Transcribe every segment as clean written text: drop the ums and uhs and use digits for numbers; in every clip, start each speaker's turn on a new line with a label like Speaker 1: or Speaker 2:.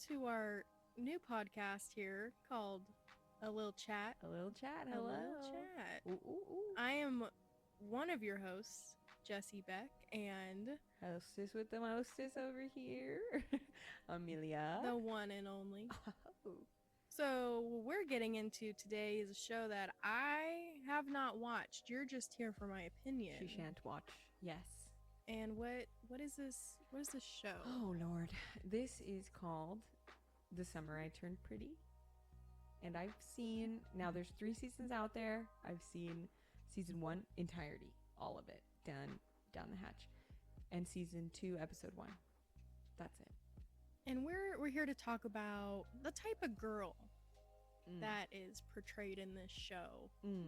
Speaker 1: to our new podcast here called A Little Chat.
Speaker 2: A little chat.
Speaker 1: A
Speaker 2: Hello.
Speaker 1: Little Chat.
Speaker 2: Ooh, ooh, ooh.
Speaker 1: I am one of your hosts, Jesse Beck, and
Speaker 2: Hostess with the mostess over here, Amelia.
Speaker 1: the one and only.
Speaker 2: Oh.
Speaker 1: So, what we're getting into today is a show that I have not watched. You're just here for my opinion.
Speaker 2: She shan't watch. Yes.
Speaker 1: And what is this? What is this show?
Speaker 2: Oh Lord, this is called The Summer I Turned Pretty, and I've seen. Now there's 3 seasons out there. I've seen season 1 entirety, all of it, done down the hatch, and season 2, episode 1. That's it.
Speaker 1: And we're here to talk about the type of girl
Speaker 2: Mm.
Speaker 1: that is portrayed in this show.
Speaker 2: Mm.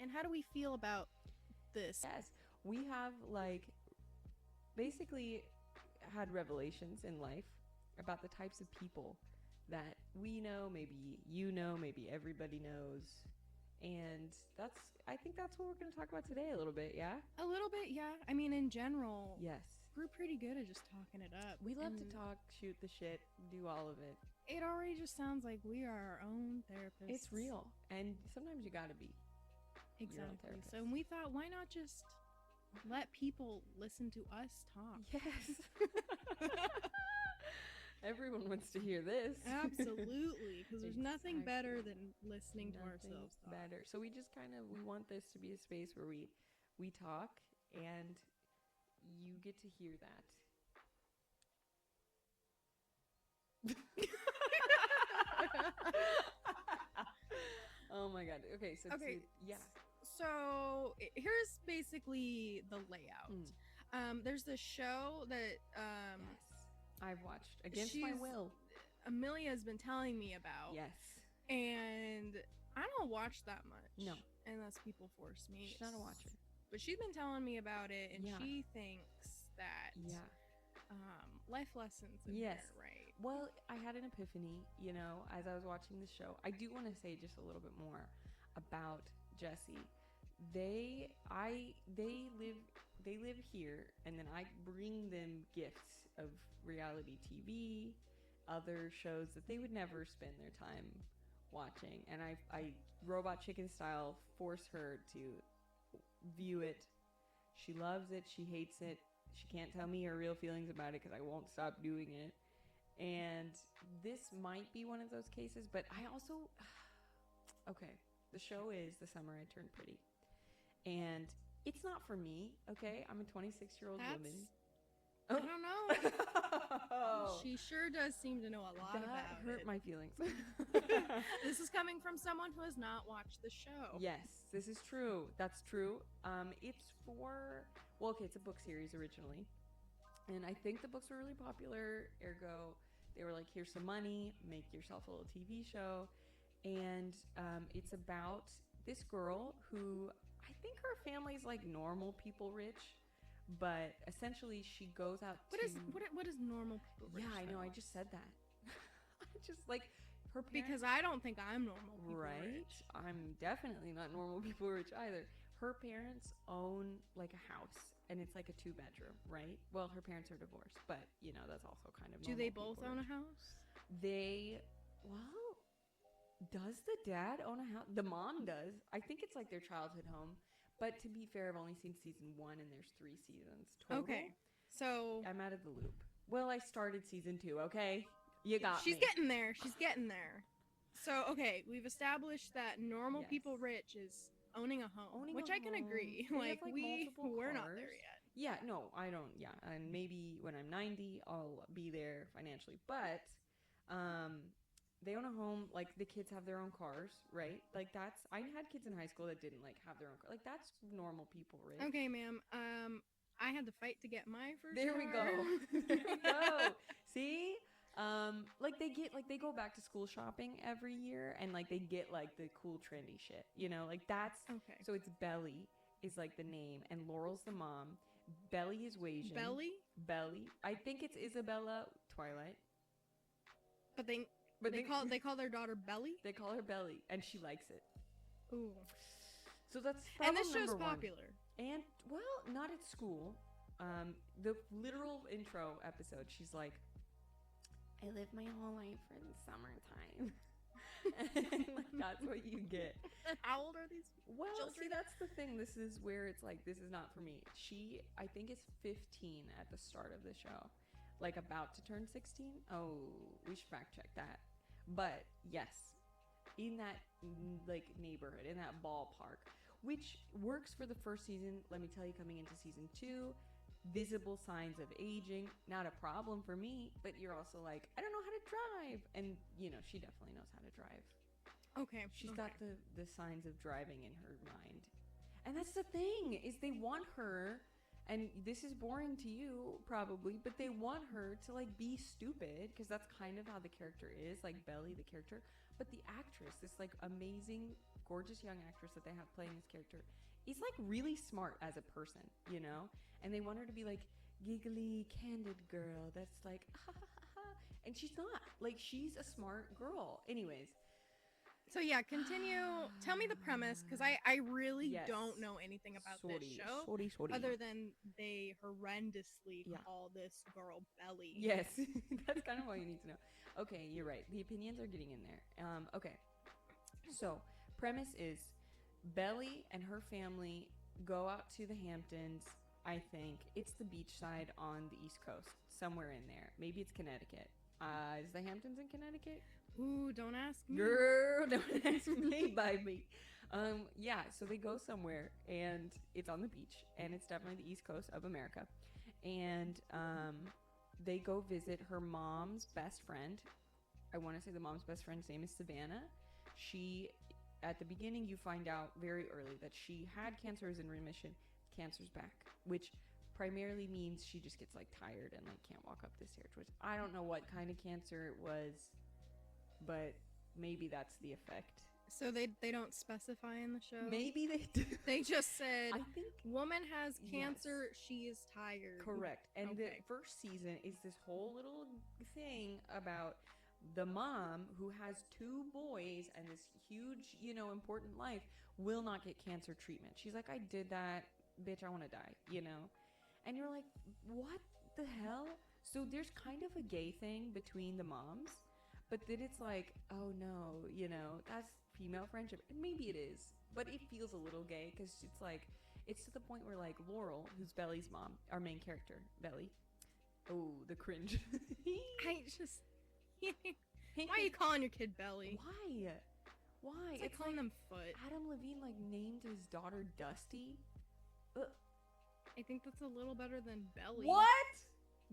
Speaker 1: And how do we feel about this?
Speaker 2: Yes, we have basically had revelations in life about the types of people that we know, maybe you know, maybe everybody knows. And I think that's what we're going to talk about today a little bit, yeah?
Speaker 1: A little bit, yeah. I mean, in general,
Speaker 2: Yes.
Speaker 1: we're pretty good at just talking it up.
Speaker 2: We love to
Speaker 1: And
Speaker 2: talk, shoot the shit, do all of it.
Speaker 1: It already just sounds like we are our own therapists.
Speaker 2: It's real. And sometimes you got to be. your own
Speaker 1: Exactly. So
Speaker 2: therapist.
Speaker 1: we thought, why not just let people listen to us talk?
Speaker 2: Yes. Everyone wants to hear this.
Speaker 1: Absolutely, because there's nothing better than listening to
Speaker 2: Nothing
Speaker 1: ourselves talk.
Speaker 2: better. So we just we want this to be a space where we talk and you get to hear that. Oh my god. Okay, so
Speaker 1: Okay.
Speaker 2: yeah.
Speaker 1: So here's basically the layout. There's this show that
Speaker 2: Yes. I've watched against my
Speaker 1: she's-
Speaker 2: will.
Speaker 1: Amelia has been telling me about.
Speaker 2: Yes.
Speaker 1: And I don't watch that much.
Speaker 2: No.
Speaker 1: Unless people force me.
Speaker 2: She's not a watcher.
Speaker 1: But she's been telling me about it, and
Speaker 2: Yeah.
Speaker 1: she thinks that
Speaker 2: Yeah.
Speaker 1: life lessons in
Speaker 2: Yes.
Speaker 1: there, right?
Speaker 2: Well, I had an epiphany, as I was watching the show. I do want to say just a little bit more about Jesse. They live here, and then I bring them gifts of reality TV, other shows that they would never spend their time watching, and I robot chicken style force her to view it. She loves it. She hates it. She can't tell me her real feelings about it because I won't stop doing it. And this might be one of those cases, but I also okay, the show is The Summer I Turned Pretty, and it's not for me. Okay, I'm a 26-year-old woman.
Speaker 1: I don't know.
Speaker 2: Oh.
Speaker 1: She sure does seem to know a lot
Speaker 2: That
Speaker 1: about
Speaker 2: hurt
Speaker 1: it.
Speaker 2: my feelings.
Speaker 1: This is coming from someone who has not watched the show.
Speaker 2: Yes, this is true. That's true. It's it's a book series originally, and I think the books were really popular. Ergo, they were like, "Here's some money, make yourself a little TV show," and it's about this girl who I think her family's like normal people rich, but essentially she goes out.
Speaker 1: What is normal people?
Speaker 2: Yeah,
Speaker 1: rich
Speaker 2: I know.
Speaker 1: though?
Speaker 2: I just said that. I just like her parents.
Speaker 1: Because I don't think I'm normal people
Speaker 2: Right?
Speaker 1: rich.
Speaker 2: I'm definitely not normal people rich either. Her parents own like a house, and it's like a 2-bedroom, right? Well, her parents are divorced, but that's also kind of.
Speaker 1: Do they both own a house?
Speaker 2: Does the dad own a house? The mom does. I think it's like their childhood home. But to be fair, I've only seen season 1, and there's 3 seasons total.
Speaker 1: Okay, so
Speaker 2: I'm out of the loop. Well, I started season 2. Okay, you got
Speaker 1: she's
Speaker 2: me.
Speaker 1: getting there. She's getting there. So okay, we've established that normal
Speaker 2: Yes.
Speaker 1: people rich is owning a home,
Speaker 2: Owning
Speaker 1: which
Speaker 2: a
Speaker 1: I can
Speaker 2: home.
Speaker 1: agree.
Speaker 2: They have, multiple
Speaker 1: We're not
Speaker 2: cars.
Speaker 1: there yet.
Speaker 2: Yeah, no, I don't. Yeah, and maybe when I'm 90, I'll be there financially. But they own a home. Like, the kids have their own cars, right? Like, I had kids in high school that didn't have their own car. Like, that's normal people, right?
Speaker 1: Okay, ma'am. I had to fight to get my first.
Speaker 2: There we
Speaker 1: car.
Speaker 2: go. There we go. See? They go back to school shopping every year, and they get the cool trendy shit. That's
Speaker 1: Okay.
Speaker 2: so it's Belly is the name, and Laurel's the mom. Belly is Wasian. Belly. I think it's Isabella Twilight.
Speaker 1: But they call their daughter Belly.
Speaker 2: They call her Belly, and she likes it.
Speaker 1: Ooh.
Speaker 2: So that's
Speaker 1: And
Speaker 2: problem
Speaker 1: this show's
Speaker 2: number 1.
Speaker 1: popular.
Speaker 2: And not at school. The literal intro episode, she's like, I live my whole life for the summertime. And like, that's what you get.
Speaker 1: How old are these
Speaker 2: Well, see,
Speaker 1: children?
Speaker 2: that's the thing. This is where it's like, this is not for me. She, I think, is 15 at the start of the show, like about to turn 16. Oh, we should fact check that. But yes, in that like neighborhood, in that ballpark, which works for the first season. Let me tell you, coming into season 2, visible signs of aging, not a problem for me, but you're also like, I don't know how to drive. And, you know, she definitely knows how to drive.
Speaker 1: Okay.
Speaker 2: She's got the signs of driving in her mind. And that's the thing, is they want her, and this is boring to you probably, but they want her to like be stupid, because that's kind of how the character is, like Belly, the character. But the actress, this like amazing, gorgeous young actress that they have playing this character, is like really smart as a person, you know? And they want her to be like giggly, candid girl that's like, ha ha ha ha. And she's not. Like, she's a smart girl. Anyways.
Speaker 1: So yeah, continue. Tell me the premise, because I really
Speaker 2: Yes.
Speaker 1: don't know anything about this show.
Speaker 2: Sorry.
Speaker 1: Other than they horrendously
Speaker 2: Yeah.
Speaker 1: call this girl Belly.
Speaker 2: Yes, that's kind of all you need to know. Okay, you're right. The opinions are getting in there. Okay, so premise is Belly and her family go out to the Hamptons. I think it's the beach side on the East Coast, somewhere in there. Maybe it's Connecticut. Is the Hamptons in Connecticut?
Speaker 1: Ooh, don't ask me.
Speaker 2: Girl, don't ask me by me. Yeah, so they go somewhere, and it's on the beach, and it's definitely the East Coast of America. And they go visit her mom's best friend. I want to say the mom's best friend's name is Savannah. She, at the beginning, you find out very early that she had cancer, is in remission. Cancer's back, which primarily means she just gets like tired and like can't walk up the stairs, which I don't know what kind of cancer it was, but maybe that's the effect.
Speaker 1: So they don't specify in the show?
Speaker 2: Maybe they do.
Speaker 1: They just said,
Speaker 2: I think
Speaker 1: woman has cancer, she is tired.
Speaker 2: Correct. And the first season is this whole little thing about the mom who has 2 boys and this huge, you know, important life will not get cancer treatment. She's like, I did that, bitch, I want to die, you know? And you're like, what the hell? So there's kind of a gay thing between the moms, but then it's like, oh no, you know, that's female friendship. And maybe it is, but it feels a little gay, because it's like, it's to the point where like Laurel, who's Belly's mom, our main character, Belly. Oh, the cringe.
Speaker 1: I just... Why are you calling your kid Belly?
Speaker 2: Why?
Speaker 1: It's like calling them Foot.
Speaker 2: Adam Levine like named his daughter Dusty.
Speaker 1: I think that's a little better than Belly.
Speaker 2: What?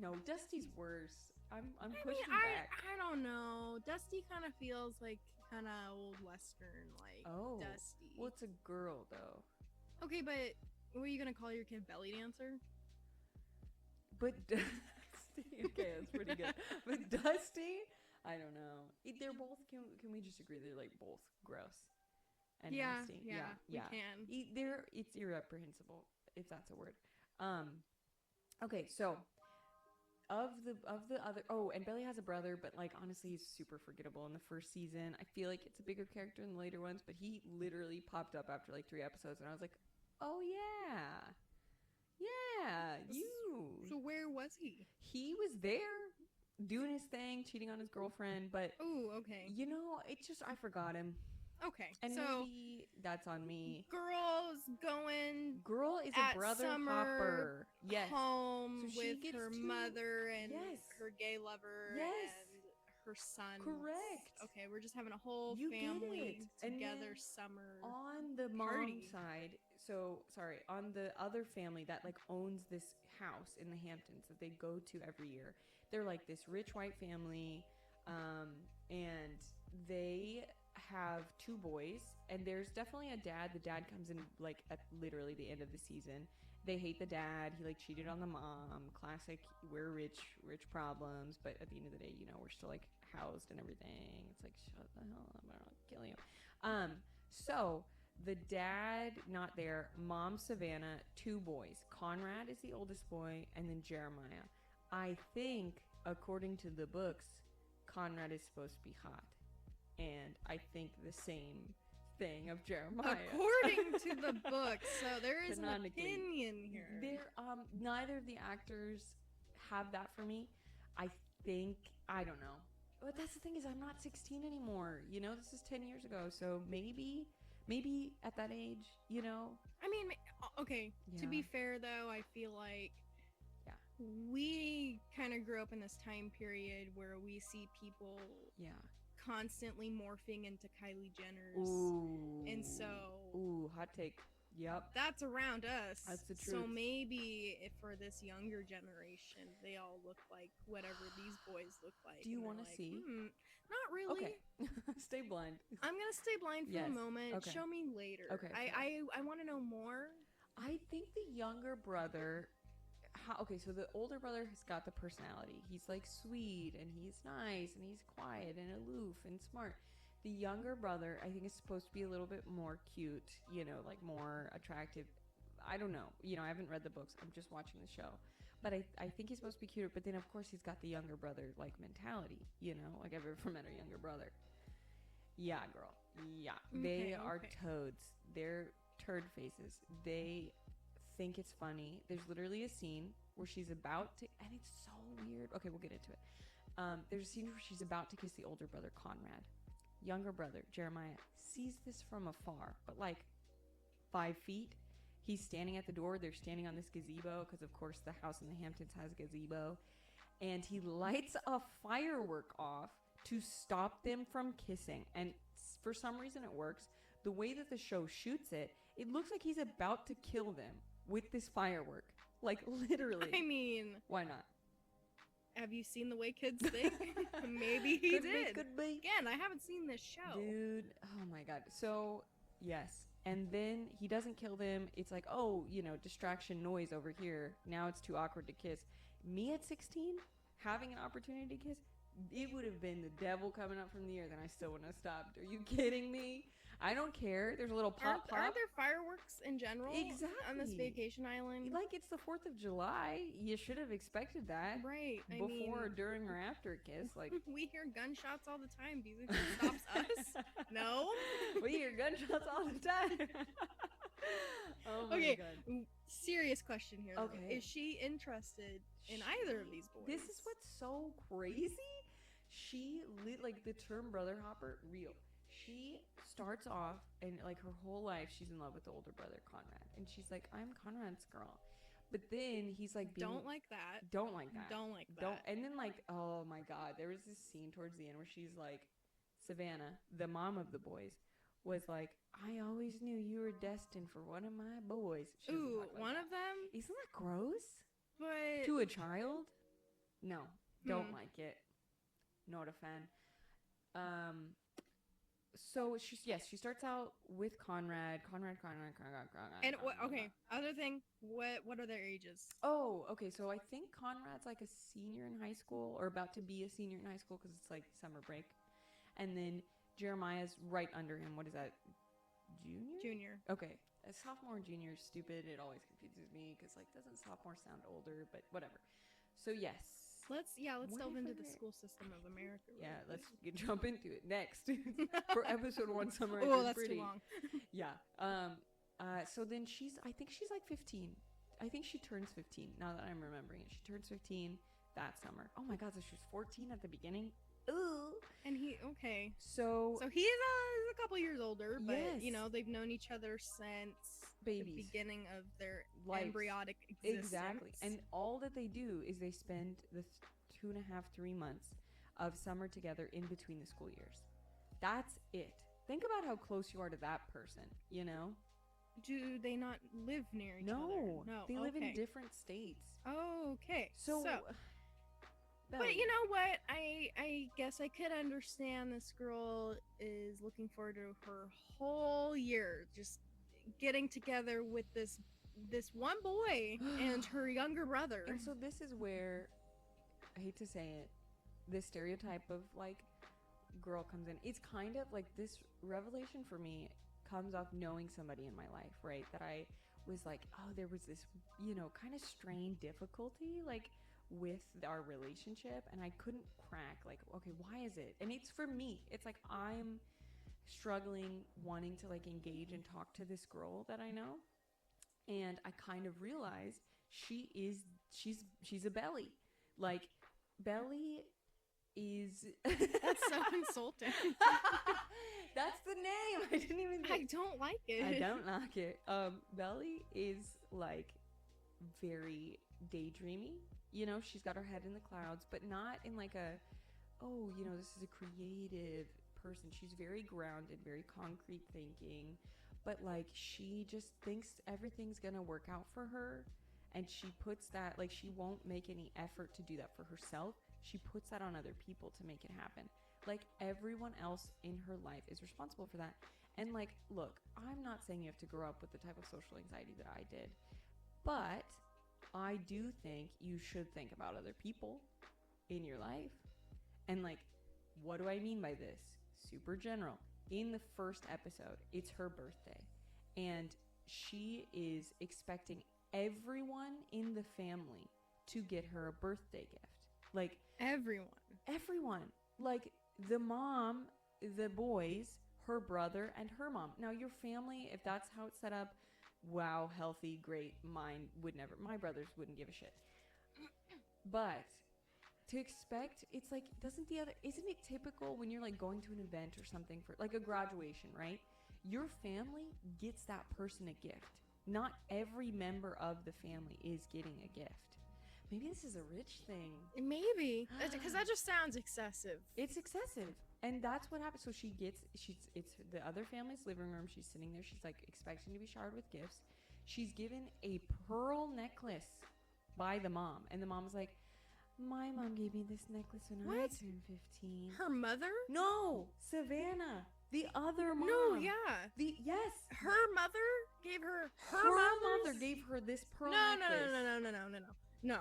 Speaker 2: No, Dusty's worse. I'm pushing back.
Speaker 1: I don't know. Dusty kind of feels like kind of old Western, like Dusty.
Speaker 2: Well, it's a girl though.
Speaker 1: Okay, but what are you gonna call your kid, Belly Dancer?
Speaker 2: But Dusty, okay, that's pretty good. But Dusty, I don't know. They're both. Can we just agree they're like both gross and nasty?
Speaker 1: Yeah, we can.
Speaker 2: It's irreprehensible, if that's a word. Okay, so of the other, and Belly has a brother, but like honestly he's super forgettable in the first season. I feel like it's a bigger character in the later ones, but he literally popped up after like 3 episodes, and I was like, oh yeah, you.
Speaker 1: So where was he?
Speaker 2: He was there doing his thing, cheating on his girlfriend, but
Speaker 1: oh, okay,
Speaker 2: you know, it's just I forgot him.
Speaker 1: Okay,
Speaker 2: and
Speaker 1: so
Speaker 2: maybe that's on me.
Speaker 1: Girl is
Speaker 2: a brother hopper. Yes.
Speaker 1: Home
Speaker 2: so
Speaker 1: with her mother and her gay lover and her son.
Speaker 2: Correct.
Speaker 1: Okay, we're just having a whole family together summer
Speaker 2: on the mom side. So sorry, on the other family that like owns this house in the Hamptons that they go to every year. They're like this rich white family, and they have 2 boys, and there's definitely a dad. The dad comes in like at literally the end of the season. They hate the dad. He like cheated on the mom. Classic, we're rich problems, but at the end of the day, you know, we're still like housed and everything. It's like, shut the hell up, I'm not killing you. So the dad not there, mom Savannah, 2 boys. Conrad is the oldest boy, and then Jeremiah. I think according to the books, Conrad is supposed to be hot. And I think the same thing of Jeremiah.
Speaker 1: According to the book, so there is an opinion here.
Speaker 2: Neither of the actors have that for me. I think, I don't know. But that's the thing, is I'm not 16 anymore. You know, this is 10 years ago. So maybe at that age, you know.
Speaker 1: I mean, okay,
Speaker 2: Yeah.
Speaker 1: to be fair though, I feel like
Speaker 2: Yeah.
Speaker 1: we kind of grew up in this time period where we see people
Speaker 2: Yeah.
Speaker 1: constantly morphing into Kylie Jenners.
Speaker 2: Ooh.
Speaker 1: And so
Speaker 2: Ooh, hot take. Yep.
Speaker 1: that's around us.
Speaker 2: That's the
Speaker 1: So
Speaker 2: truth.
Speaker 1: maybe if for this younger generation, they all look like whatever these boys look like.
Speaker 2: Do you
Speaker 1: and they're
Speaker 2: want to
Speaker 1: like,
Speaker 2: see?
Speaker 1: Not really.
Speaker 2: Okay. Stay blind.
Speaker 1: I'm gonna stay blind for
Speaker 2: Yes.
Speaker 1: a moment.
Speaker 2: Okay.
Speaker 1: Show me later.
Speaker 2: Okay,
Speaker 1: I want to know more.
Speaker 2: I think the younger brother. Okay, so the older brother has got the personality. He's like sweet and he's nice and he's quiet and aloof and smart. The younger brother, I think, is supposed to be a little bit more cute, you know, like more attractive. I don't know. You know, I haven't read the books. I'm just watching the show. But I think he's supposed to be cuter. But then, of course, he's got the younger brother, like, mentality, you know? Like, I've ever met a younger brother. Yeah, girl. Yeah. They are toads. They're turd faces. They think it's funny. There's literally a scene where she's about to, and it's so weird. Okay, we'll get into it. There's a scene where she's about to kiss the older brother, Conrad. Younger brother, Jeremiah, sees this from afar, but like 5 feet. He's standing at the door. They're standing on this gazebo because, of course, the house in the Hamptons has gazebo. And he lights a firework off to stop them from kissing. And for some reason it works. The way that the show shoots it, it looks like he's about to kill them with this firework. Like, literally.
Speaker 1: I mean,
Speaker 2: why not?
Speaker 1: Have you seen the way kids think? Maybe he did.
Speaker 2: Could be.
Speaker 1: Again, I haven't seen this show.
Speaker 2: Dude, oh my god. So, yes. And then he doesn't kill them. It's like, oh, you know, distraction noise over here. Now it's too awkward to kiss. Me at 16, having an opportunity to kiss, it would have been the devil coming up from the air, then I still wouldn't have stopped. Are you kidding me? I don't care. There's a little pop.
Speaker 1: Aren't there fireworks in general on this
Speaker 2: Exactly.
Speaker 1: vacation island?
Speaker 2: Like, it's the 4th of July. You should have expected that.
Speaker 1: Right.
Speaker 2: Before, during, or after a kiss. Like,
Speaker 1: we hear gunshots all the time. Do you think it stops us? No.
Speaker 2: We hear gunshots all the time. Oh my
Speaker 1: Okay.
Speaker 2: god.
Speaker 1: Serious question here. Though.
Speaker 2: Okay.
Speaker 1: Is she interested in either of these boys?
Speaker 2: This is what's so crazy. She like the term brother hopper, real. She starts off and like her whole life she's in love with the older brother Conrad, and she's like, I'm Conrad's girl. But then he's like,
Speaker 1: don't like that.
Speaker 2: Don't like that.
Speaker 1: Don't like that.
Speaker 2: And then like, oh my god, there was this scene towards the end where she's like, Savannah, the mom of the boys, was like, I always knew you were destined for one of my boys.
Speaker 1: Ooh, one of them?
Speaker 2: Isn't that gross?
Speaker 1: But
Speaker 2: to a child? No, don't like it. Not a fan. So she starts out with Conrad.
Speaker 1: And okay, other thing, what are their ages?
Speaker 2: Oh, okay. So I think Conrad's like a senior in high school, or about to be a senior in high school because it's like summer break, and then Jeremiah's right under him. What is that? Junior. Okay. A sophomore and junior is stupid. It always confuses me because like doesn't sophomore sound older? But whatever. So yes.
Speaker 1: Let's delve into the school system of America.
Speaker 2: Yeah, let's jump into it next for episode 1 Summer.
Speaker 1: Oh, that's pretty. Too long.
Speaker 2: Yeah. So then I think she's like 15. I think she turns 15 now that I'm remembering it. She turns 15 that summer. Oh my god, so she was 14 at the beginning. Ooh.
Speaker 1: And
Speaker 2: so
Speaker 1: he's a couple years older, but
Speaker 2: yes.
Speaker 1: You know, they've known each other since
Speaker 2: babies.
Speaker 1: The beginning of their embryonic existence.
Speaker 2: Exactly. And all that they do is they spend the 2.5-3 months of summer together in between the school years. That's it. Think about how close you are to that person, you know?
Speaker 1: Do they not live near each other? No.
Speaker 2: They live in different states.
Speaker 1: Oh, okay. So
Speaker 2: but
Speaker 1: you know what? I guess I could understand this girl is looking forward to her whole year just getting together with this one boy and her younger brother.
Speaker 2: And so this is where, I hate to say it, this stereotype of like girl comes in. It's kind of like this revelation for me comes off knowing somebody in my life, right? That I was like, oh, there was this, you know, kind of strained difficulty like with our relationship, and I couldn't crack like, okay, why is it? And it's for me, it's like I'm struggling wanting to like engage and talk to this girl that I know, and I kind of realized she's a belly. Like Belly is
Speaker 1: That's so insulting.
Speaker 2: That's the name. I didn't even
Speaker 1: I don't like it.
Speaker 2: I don't like it. Belly is like very daydreamy. You know, she's got her head in the clouds, but not in like a, oh, you know, this is a creative person. She's very grounded, very concrete thinking, but like she just thinks everything's gonna work out for her. And she puts that, like, she won't make any effort to do that for herself. She puts that on other people to make it happen. Like, everyone else in her life is responsible for that. And, like, look, I'm not saying you have to grow up with the type of social anxiety that I did, but I do think you should think about other people in your life. And, like, what do I mean by this? Super general. In the first episode, it's her birthday. And she is expecting everyone in the family to get her a birthday gift. Like, everyone. Like, the mom, the boys, her brother, and her mom. Now, your family, if that's how it's set up, wow, healthy, great. Mine would never. My brothers wouldn't give a shit. But to expect, it's like, isn't it typical when you're like going to an event or something for like a graduation, right? Your family gets that person a gift. Not every member of the family is getting a gift. Maybe this is a rich thing.
Speaker 1: Maybe. Because that just sounds excessive.
Speaker 2: It's excessive. And that's what happens. So it's the other family's living room. She's sitting there. She's like expecting to be showered with gifts. She's given a pearl necklace by the mom. And the mom's like, my mom gave me this necklace when I turned 15.
Speaker 1: Her mother?
Speaker 2: No, Savannah. The other mom.
Speaker 1: No, yeah.
Speaker 2: Yes.
Speaker 1: Her mother gave her
Speaker 2: mother gave her this pearl necklace.
Speaker 1: No.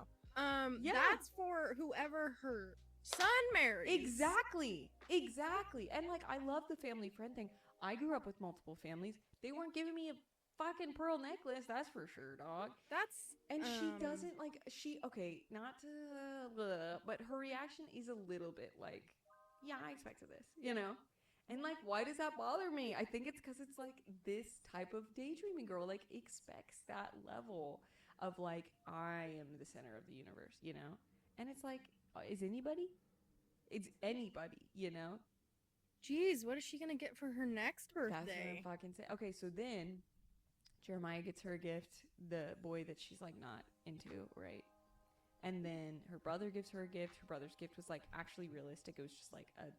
Speaker 2: Yeah.
Speaker 1: That's for whoever her son marries.
Speaker 2: Exactly. And like, I love the family friend thing. I grew up with multiple families. They weren't giving me a fucking pearl necklace, that's for sure, dog. And she doesn't like, not to, but her reaction is a little bit like, yeah, I expected this, you know? And like, why does that bother me? I think it's because it's like this type of daydreaming girl like expects that level of like, I am the center of the universe, you know? And it's like, is anybody? It's anybody, you know?
Speaker 1: Jeez, what is she gonna get for her next birthday?
Speaker 2: That's what I'm fucking saying. Okay, so then Jeremiah gets her a gift, the boy that she's like not into, right? And then her brother gives her a gift. Her brother's gift was like actually realistic. It was just like a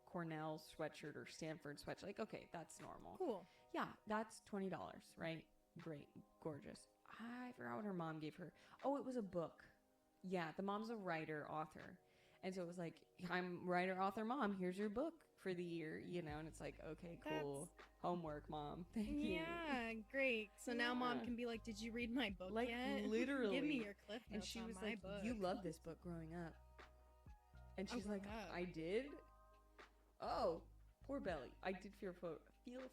Speaker 2: Cornell sweatshirt or Stanford sweatshirt. Like, okay, that's normal.
Speaker 1: Cool.
Speaker 2: Yeah, that's $20, right? Great, gorgeous. I forgot what her mom gave her. Oh, it was a book. Yeah, the mom's a writer, author. And so it was like, I'm writer, author, mom. Here's your book for the year, you know? And it's like, okay, cool. Homework, mom. Thank you.
Speaker 1: Yeah, great. So now mom can be like, did you read my book
Speaker 2: like,
Speaker 1: yet?
Speaker 2: Literally.
Speaker 1: Give me your cliff notes.
Speaker 2: And she was
Speaker 1: my
Speaker 2: like,
Speaker 1: book.
Speaker 2: you loved this book growing up. And she's like,
Speaker 1: up.
Speaker 2: I did? Oh, poor Belly. I did feel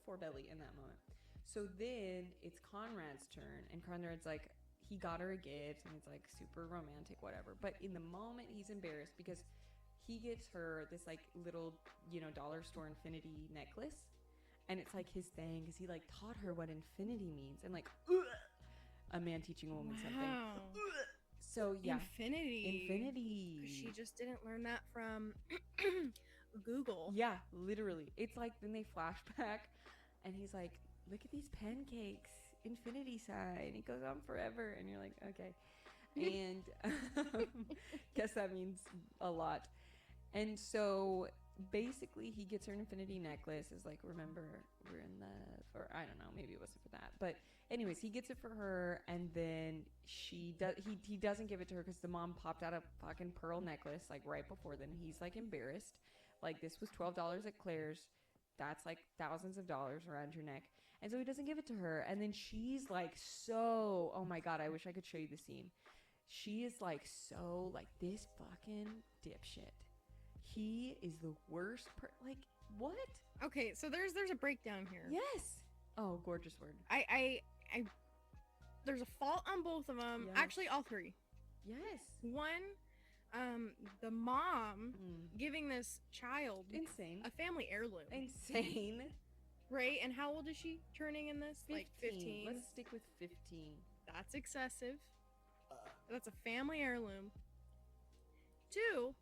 Speaker 2: for Belly in that moment. So then it's Conrad's turn, and Conrad's like, he got her a gift, and it's like super romantic, whatever. But in the moment, he's embarrassed because he gets her this like little, you know, dollar store infinity necklace, and it's like his thing because he like taught her what infinity means, and like, a man teaching a woman something. So yeah, infinity.
Speaker 1: She just didn't learn that from Google.
Speaker 2: Yeah, literally. It's like then they flashback, and he's like, look at these pancakes, infinity sign. It goes on forever, and you're like, okay. And guess that means a lot. And so basically he gets her an infinity necklace. Is like, remember, we're in love, or I don't know, maybe it wasn't for that, but anyways, he gets it for her, and then he doesn't give it to her because the mom popped out a fucking pearl necklace like right before then. He's like embarrassed, like this was $12 at Claire's, that's like thousands of dollars around your neck. And so he doesn't give it to her, and then she's like, so, oh my god, I wish I could show you the scene. She is like, so like, this fucking dipshit, he is the worst like, what?
Speaker 1: Okay, so there's a breakdown here.
Speaker 2: Yes. Oh, gorgeous word.
Speaker 1: I there's a fault on both of them.
Speaker 2: Yes.
Speaker 1: Actually, all three.
Speaker 2: Yes.
Speaker 1: One, the mom giving this child
Speaker 2: insane
Speaker 1: a family heirloom.
Speaker 2: Insane.
Speaker 1: Right? And how old is she turning in this?
Speaker 2: 15.
Speaker 1: Like 15.
Speaker 2: Let's stick with 15.
Speaker 1: That's excessive. That's a family heirloom. 2,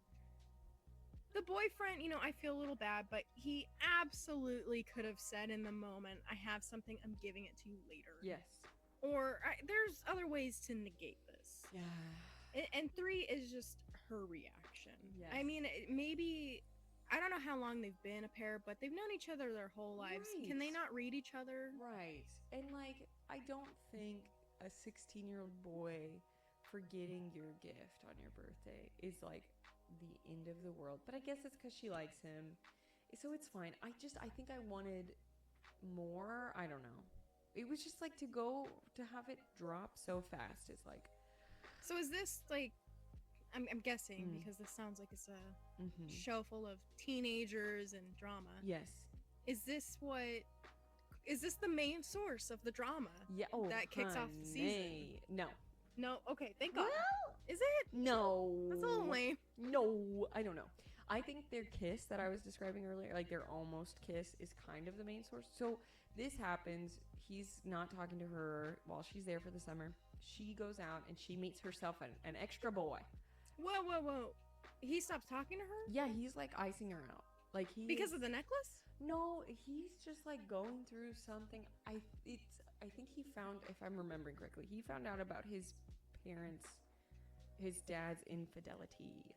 Speaker 1: the boyfriend, I feel a little bad, but he absolutely could have said in the moment, I have something, I'm giving it to you later.
Speaker 2: Yes.
Speaker 1: Or there's other ways to negate this.
Speaker 2: Yeah.
Speaker 1: And 3 is just her reaction.
Speaker 2: Yes.
Speaker 1: I mean, maybe, I don't know how long they've been a pair, but they've known each other their whole lives.
Speaker 2: Right.
Speaker 1: Can they not read each other?
Speaker 2: Right. And like, I don't think a 16-year-old boy forgetting your gift on your birthday is like the end of the world. But I guess it's because she likes him. So it's fine. I think I wanted more. I don't know. It was just like to have it drop so fast is like.
Speaker 1: So is this like, I'm guessing because this sounds like it's a show full of teenagers and drama.
Speaker 2: Yes.
Speaker 1: Is this the main source of the drama?
Speaker 2: Yeah. Oh,
Speaker 1: that kicks off the season.
Speaker 2: No.
Speaker 1: No. Okay. Thank God.
Speaker 2: Well,
Speaker 1: is it?
Speaker 2: No.
Speaker 1: That's a little lame.
Speaker 2: No. I don't know. I think their kiss that I was describing earlier, like their almost kiss, is kind of the main source. So this happens. He's not talking to her while she's there for the summer. She goes out and she meets herself an extra boy.
Speaker 1: Whoa. He stops talking to her?
Speaker 2: Yeah, he's like icing her out. Like
Speaker 1: because of the necklace?
Speaker 2: No, he's just like going through something. I think he found, if I'm remembering correctly, he found out about his dad's infidelity.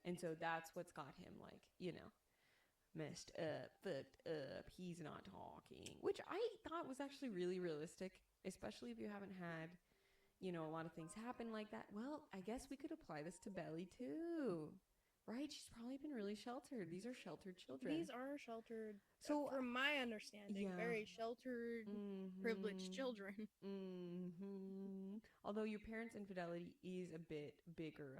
Speaker 2: And so that's what's got him like, messed up, fucked up. He's not talking, which I thought was actually really realistic, especially if you haven't had, a lot of things happen like that. Well, I guess we could apply this to Belly too, right? She's probably been really sheltered. These are sheltered children.
Speaker 1: These are sheltered.
Speaker 2: So,
Speaker 1: from my understanding, very sheltered, privileged children.
Speaker 2: Although your parents' infidelity is a bit bigger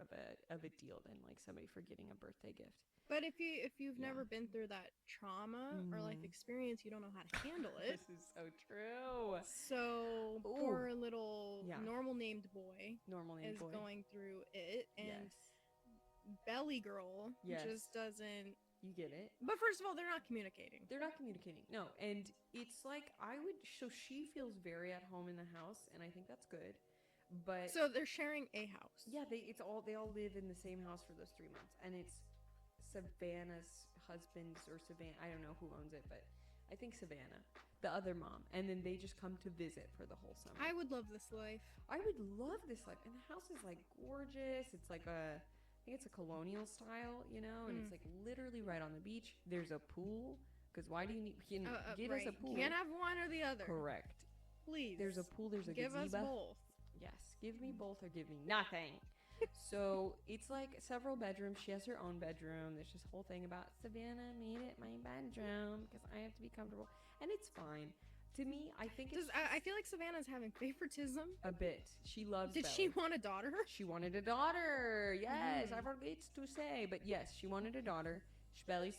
Speaker 2: of a deal than like somebody forgetting a birthday gift.
Speaker 1: But if you've never been through that trauma or life experience, you don't know how to handle it.
Speaker 2: This is so true.
Speaker 1: So poor little normal named boy is going through it, and Belly girl just doesn't.
Speaker 2: You get it.
Speaker 1: But first of all, they're not communicating.
Speaker 2: No, and it's like so she feels very at home in the house, and I think that's good. But
Speaker 1: so they're sharing a house.
Speaker 2: Yeah, they all live in the same house for those 3 months, and it's Savannah's husband's, or Savannah, I don't know who owns it, but I think Savannah, the other mom, and then they just come to visit for the whole summer.
Speaker 1: I would love this life.
Speaker 2: I would love this life, and the house is like gorgeous. It's like I think it's a colonial style, and it's like literally right on the beach. There's a pool, because why do you need get us a pool?
Speaker 1: You can't have one or the other.
Speaker 2: Correct.
Speaker 1: Please.
Speaker 2: There's a pool. There's a
Speaker 1: give
Speaker 2: gazebo.
Speaker 1: us both.
Speaker 2: Yes, give me both or give me nothing. So it's like several bedrooms. She has her own bedroom. There's this whole thing about Savannah made it my bedroom because I have to be comfortable, and it's fine. To me, I think
Speaker 1: I feel like Savannah's having favoritism.
Speaker 2: A bit. She loves
Speaker 1: Did
Speaker 2: Belly.
Speaker 1: she want a daughter?
Speaker 2: She wanted a daughter. Yes, I forget to say. But yes, she wanted a daughter. Belly's,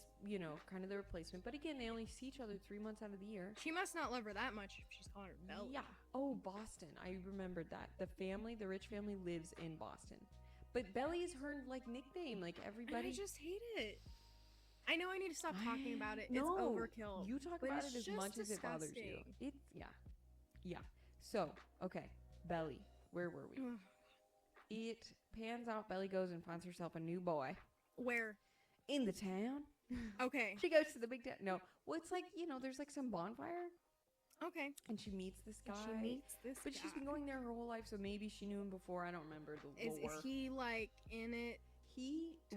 Speaker 2: kind of the replacement. But again, they only see each other 3 months out of the year.
Speaker 1: She must not love her that much if she's calling her Belly.
Speaker 2: Yeah. Oh, Boston. I remembered that. The rich family lives in Boston. But Belly is her, like, nickname. Like, everybody.
Speaker 1: I just hate it. I know I need to stop talking about it.
Speaker 2: No,
Speaker 1: it's overkill.
Speaker 2: You talk about it as much as it bothers you. Yeah. So, okay. Belly. Where were we? It pans out. Belly goes and finds herself a new boy.
Speaker 1: Where?
Speaker 2: In the town.
Speaker 1: Okay.
Speaker 2: She goes to the big town. No. Well, it's like, there's like some bonfire.
Speaker 1: Okay.
Speaker 2: And she meets this guy. But she's been going there her whole life, so maybe she knew him before. I don't remember the lore.
Speaker 1: Is he, like, in it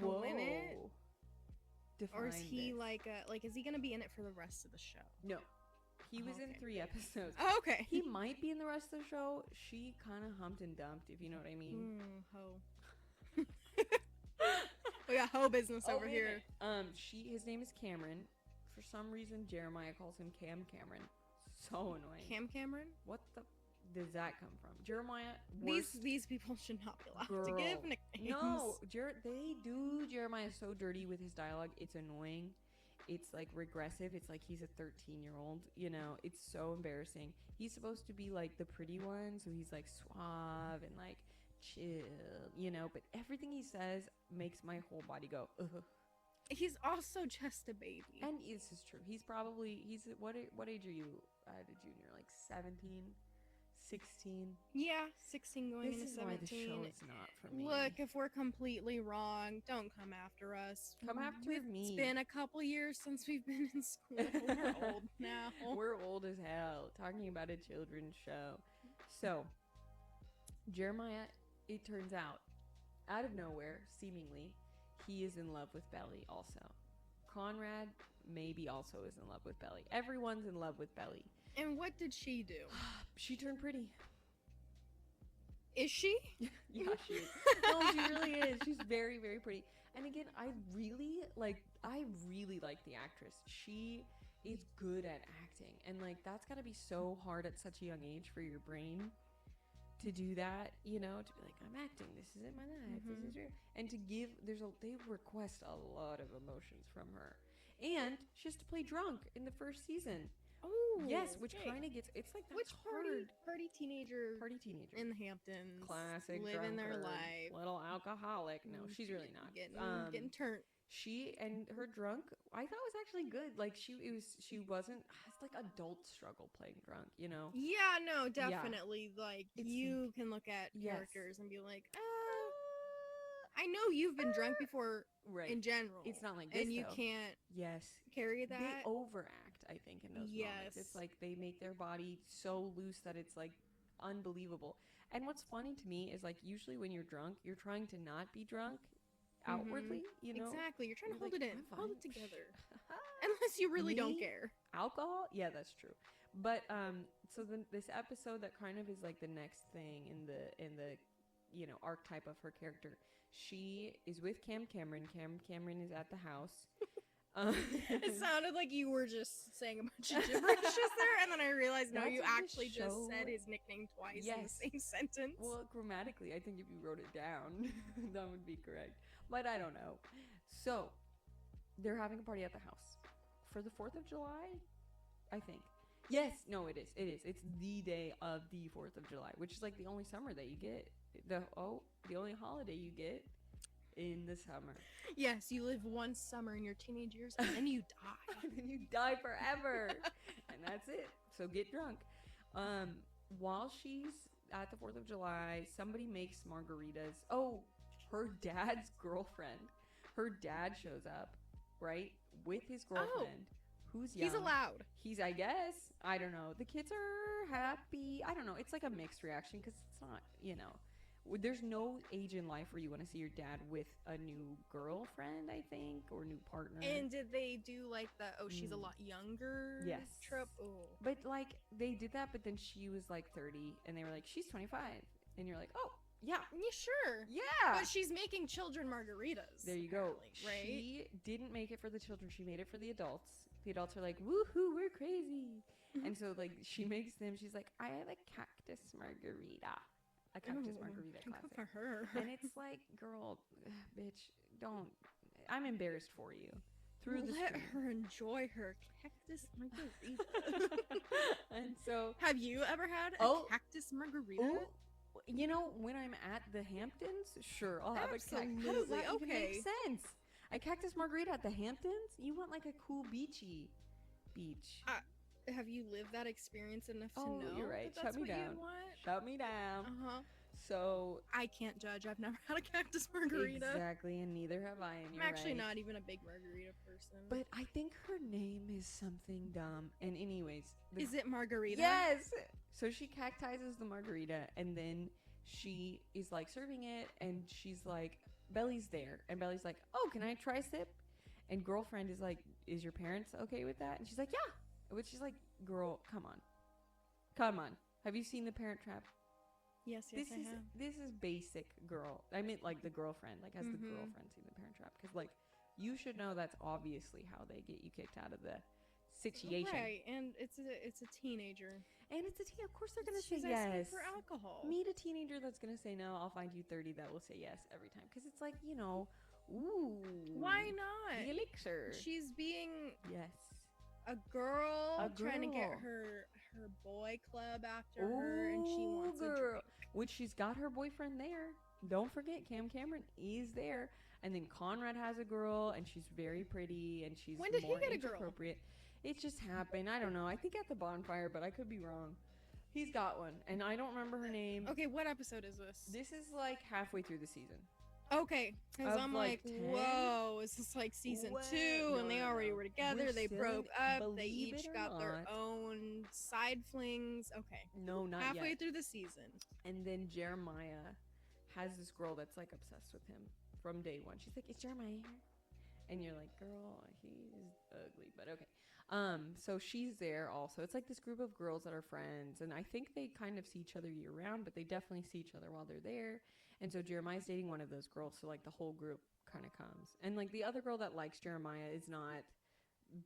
Speaker 1: to win it? Or is he, is he going to be in it for the rest of the show?
Speaker 2: No. He was in 3 episodes.
Speaker 1: Oh, okay.
Speaker 2: He might be in the rest of the show. She kind of humped and dumped, if you know what I mean.
Speaker 1: Ho. We got hoe business over here.
Speaker 2: His name is Cameron. For some reason, Jeremiah calls him Cameron. So annoying.
Speaker 1: Cameron?
Speaker 2: What the does that come from? Jeremiah.
Speaker 1: These people should not be allowed to give nicknames.
Speaker 2: No, they do Jeremiah so dirty with his dialogue. It's annoying. It's like regressive. It's like he's a 13-year-old. It's so embarrassing. He's supposed to be like the pretty one, so he's like suave and like chill, but everything he says makes my whole body go, ugh.
Speaker 1: He's also just a baby.
Speaker 2: And this is true. What age are you at a junior? Like 17? 16.
Speaker 1: Yeah, 16 going
Speaker 2: This
Speaker 1: into
Speaker 2: is why the
Speaker 1: 17.
Speaker 2: show is not for me.
Speaker 1: Look, if we're completely wrong, don't come after us.
Speaker 2: Come after
Speaker 1: It's
Speaker 2: me.
Speaker 1: been a couple years since we've been in school. We're old now.
Speaker 2: We're old as hell talking about a children's show. So, Jeremiah, it turns out of nowhere, seemingly, he is in love with Belly also. Conrad maybe also is in love with Belly. Everyone's in love with Belly.
Speaker 1: And what did she do?
Speaker 2: She turned pretty.
Speaker 1: Is she?
Speaker 2: Yeah, she is. No, she really is. She's very, very pretty. And again, I really like the actress. She is good at acting. And like that's gotta be so hard at such a young age for your brain to do that, you know, to be like, I'm acting, this isn't my life, this is real. And to give they request a lot of emotions from her. And she has to play drunk in the first season.
Speaker 1: Oh,
Speaker 2: yes, which
Speaker 1: okay.
Speaker 2: kind of gets it's like that's
Speaker 1: Which
Speaker 2: hard.
Speaker 1: party teenager
Speaker 2: In
Speaker 1: in the Hamptons,
Speaker 2: classic
Speaker 1: living their
Speaker 2: drunkard,
Speaker 1: life,
Speaker 2: little alcoholic. No, she's really not.
Speaker 1: getting turned.
Speaker 2: She and her drunk, I thought was actually good. Like she wasn't. It's like adult struggle playing drunk, you know.
Speaker 1: Yeah, no, definitely. Yeah. Like
Speaker 2: It's,
Speaker 1: you can look at
Speaker 2: yes.
Speaker 1: characters and be like, I know you've been drunk before,
Speaker 2: right?
Speaker 1: In general,
Speaker 2: it's not like this,
Speaker 1: and you
Speaker 2: though.
Speaker 1: can't carry that.
Speaker 2: They overact, I think, in those moments. It's like they make their body so loose that it's like unbelievable. And what's funny to me is like usually when you're drunk, you're trying to not be drunk outwardly, you know.
Speaker 1: Exactly, you're trying to hold
Speaker 2: like,
Speaker 1: it in, hold it together. Unless you really don't care.
Speaker 2: Alcohol, yeah, that's true. But so then this episode that kind of is like the next thing in the you know archetype of her character. She is with Cam Cameron. Cam Cameron is at the house.
Speaker 1: It sounded like you were just saying a bunch of gibberish just there, and then I realized no, you actually just said his nickname twice in the same sentence.
Speaker 2: Well, grammatically, I think if you wrote it down, that would be correct. But I don't know. So, they're having a party at the house for the 4th of July, I think. Yes, no, it is. It is. It's the day of the 4th of July, which is like the only summer that you get. The only holiday you get in the summer.
Speaker 1: Yes, you live one summer in your teenage years and then you die.
Speaker 2: And then you die forever. And that's it. So get drunk. While she's at the 4th of July, somebody makes margaritas. Oh, her dad's girlfriend. Her dad shows up, right? With his girlfriend. Who's young.
Speaker 1: He's allowed.
Speaker 2: He's, I guess. I don't know. The kids are happy. I don't know. It's like a mixed reaction because it's not, you know. There's no age in life where you want to see your dad with a new girlfriend, I think, or new partner.
Speaker 1: And did they do like the, she's a lot younger trope? Oh.
Speaker 2: But like, they did that, but then she was like 30, and they were like, she's 25. And you're like, oh, yeah.
Speaker 1: Yeah, sure.
Speaker 2: Yeah.
Speaker 1: But she's making children margaritas.
Speaker 2: There you go.
Speaker 1: Right?
Speaker 2: She didn't make it for the children. She made it for the adults. The adults are like, woohoo, we're crazy. And so, like, she makes them, she's like, I have a cactus margarita. A cactus margarita classic.
Speaker 1: Good for her.
Speaker 2: And it's like, girl, bitch, don't. I'm embarrassed for you.
Speaker 1: Let her enjoy her cactus margarita.
Speaker 2: And so,
Speaker 1: have you ever had a cactus margarita?
Speaker 2: Oh, you know, when I'm at the Hamptons, sure, I'll have a cactus. How does that even make sense? A cactus margarita at the Hamptons? You want like a cool beach.
Speaker 1: Have you lived that experience enough to know?
Speaker 2: You're right.
Speaker 1: That that's
Speaker 2: Shut me
Speaker 1: what
Speaker 2: down.
Speaker 1: You want?
Speaker 2: Shut me down. So
Speaker 1: I can't judge. I've never had a cactus margarita.
Speaker 2: Exactly, and neither have I. And
Speaker 1: I'm actually not even a big margarita person.
Speaker 2: But I think her name is something dumb. And anyways,
Speaker 1: is it Margarita?
Speaker 2: Yes. So she cactizes the margarita, and then she is like serving it, and she's like, Belly's there, and Belly's like, oh, can I try a sip? And girlfriend is like, is your parents okay with that? And she's like, yeah. Which is like, girl, come on. Have you seen The Parent Trap?
Speaker 1: Yes, I have.
Speaker 2: This is basic girl. I meant like the girlfriend. Like, has the girlfriend seen The Parent Trap? Because like, you should know that's obviously how they get you kicked out of the situation.
Speaker 1: Right, and it's a teenager.
Speaker 2: And it's a teen. Of course they're gonna say
Speaker 1: She's
Speaker 2: yes.
Speaker 1: for alcohol.
Speaker 2: Meet a teenager that's gonna say no. I'll find you 30 that will say yes every time. Because it's like, you know, ooh.
Speaker 1: Why not?
Speaker 2: The elixir.
Speaker 1: She's being
Speaker 2: yes.
Speaker 1: A girl trying to get her boy club after her, and she wants a drink.
Speaker 2: Which she's got her boyfriend there. Don't forget, Cam Cameron is there. And then Conrad has a girl, and she's very pretty, and she's more age appropriate. It just happened. I don't know. I think at the bonfire, but I could be wrong. He's got one, and I don't remember her name.
Speaker 1: Okay, what episode is this?
Speaker 2: This is like halfway through the season.
Speaker 1: Okay, because
Speaker 2: Of,
Speaker 1: I'm
Speaker 2: like,
Speaker 1: like,
Speaker 2: 10?
Speaker 1: whoa, is this like season
Speaker 2: Well,
Speaker 1: 2
Speaker 2: no,
Speaker 1: and they
Speaker 2: no,
Speaker 1: already
Speaker 2: no.
Speaker 1: were together,
Speaker 2: We're
Speaker 1: they
Speaker 2: still
Speaker 1: broke
Speaker 2: in-
Speaker 1: up, they
Speaker 2: believe
Speaker 1: each
Speaker 2: it or
Speaker 1: got their
Speaker 2: not.
Speaker 1: own side flings. Okay,
Speaker 2: No, not
Speaker 1: halfway
Speaker 2: yet.
Speaker 1: through the season.
Speaker 2: And then Jeremiah has this girl that's like obsessed with him from day one. She's like, "Is Jeremiah here?" And you're like, "Girl, he's ugly," but okay. So she's there also. It's like this group of girls that are friends, and I think they kind of see each other year round, but they definitely see each other while they're there. And so Jeremiah's dating one of those girls, so like the whole group kind of comes. And like the other girl that likes Jeremiah is not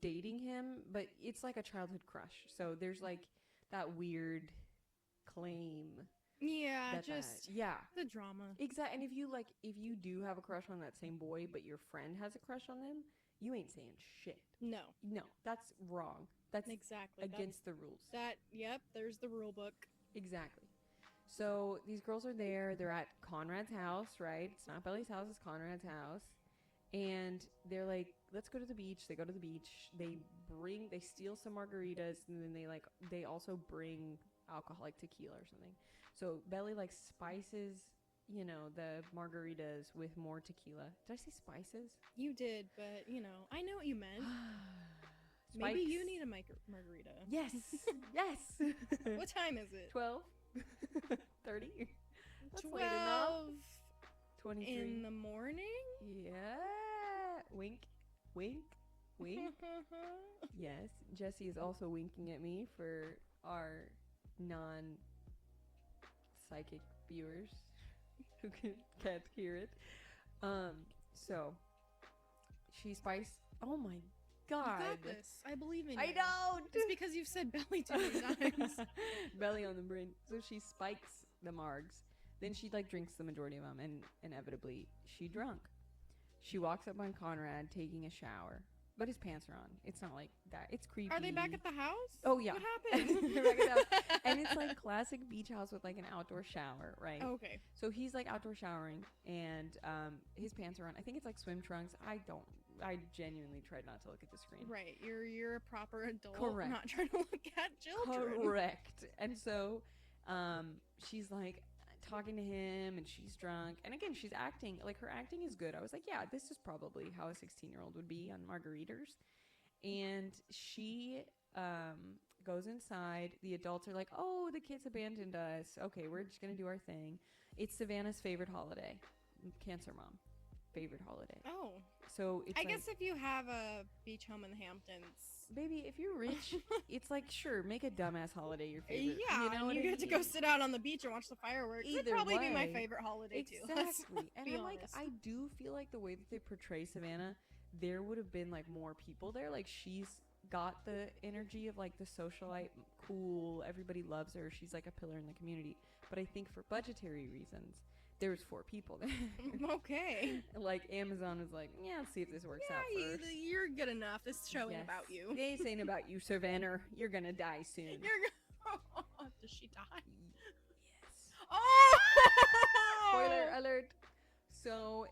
Speaker 2: dating him, but it's like a childhood crush. So there's like that weird claim
Speaker 1: Yeah,
Speaker 2: that
Speaker 1: just
Speaker 2: yeah.
Speaker 1: the drama.
Speaker 2: Exactly. And if you do have a crush on that same boy, but your friend has a crush on them, you ain't saying shit.
Speaker 1: No,
Speaker 2: No, that's wrong. That's
Speaker 1: exactly.
Speaker 2: against the rules.
Speaker 1: Yep, there's the rule book.
Speaker 2: Exactly. So these girls are there. They're at Conrad's house, right? It's not Belly's house, it's Conrad's house. And they're like, let's go to the beach. They go to the beach. They steal some margaritas, and then they also bring alcoholic tequila or something. So Belly like spices, the margaritas with more tequila. Did I say spices?
Speaker 1: You did, but I know what you meant. Maybe you need a margarita.
Speaker 2: Yes. Yes.
Speaker 1: What time is it?
Speaker 2: 12? 30? That's
Speaker 1: 12
Speaker 2: late enough. 23.
Speaker 1: in the morning?
Speaker 2: Yeah. Wink. Wink. Wink. Yes. Jesse is also winking at me for our non-psychic viewers who can't hear it. So she spiced. Oh my God.
Speaker 1: You got this. I believe in you.
Speaker 2: I don't.
Speaker 1: Just because you've said belly too many times.
Speaker 2: Belly on the brain. So she spikes the margs. Then she like drinks the majority of them, and inevitably she drunk. She walks up on Conrad taking a shower, but his pants are on. It's not like that. It's creepy.
Speaker 1: Are they back at the house?
Speaker 2: Oh yeah.
Speaker 1: What happened?
Speaker 2: They're back at the house. And it's like classic beach house with like an outdoor shower, right?
Speaker 1: Okay.
Speaker 2: So he's like outdoor showering, and his pants are on. I think it's like swim trunks. I genuinely tried not to look at the screen.
Speaker 1: Right. You're a proper adult.
Speaker 2: Correct.
Speaker 1: Not trying to look at children.
Speaker 2: Correct. And so she's like talking to him, and she's drunk. And again, she's acting like her acting is good. I was like, yeah, this is probably how a 16-year-old would be on margaritas. And she goes inside. The adults are like, oh, the kids abandoned us. Okay, we're just gonna do our thing. It's Savannah's favorite holiday. Cancer mom favorite holiday.
Speaker 1: Oh.
Speaker 2: So it's
Speaker 1: I guess if you have a beach home in the Hamptons,
Speaker 2: baby, if you're rich, it's like, sure, make a dumbass holiday your favorite.
Speaker 1: yeah,
Speaker 2: you know what
Speaker 1: you
Speaker 2: I
Speaker 1: get to
Speaker 2: mean?
Speaker 1: go sit out on the beach and watch the fireworks. It'd
Speaker 2: Either
Speaker 1: probably be my
Speaker 2: way.
Speaker 1: favorite holiday too. Let's
Speaker 2: Exactly. And
Speaker 1: be
Speaker 2: I'm like,
Speaker 1: honest.
Speaker 2: I do feel like the way that they portray Savannah, there would have been like more people there. Like she's got the energy of like the socialite, cool, everybody loves her. She's like a pillar in the community. But I think for budgetary reasons, there was 4 people there.
Speaker 1: Okay.
Speaker 2: Like Amazon was like, yeah, let's see if this works out first.
Speaker 1: You're good enough. This showing
Speaker 2: Yes.
Speaker 1: about you.
Speaker 2: This ain't about you, Savannah. You're gonna die soon.
Speaker 1: Does she die?
Speaker 2: Yes.
Speaker 1: Oh!
Speaker 2: Spoiler alert. So,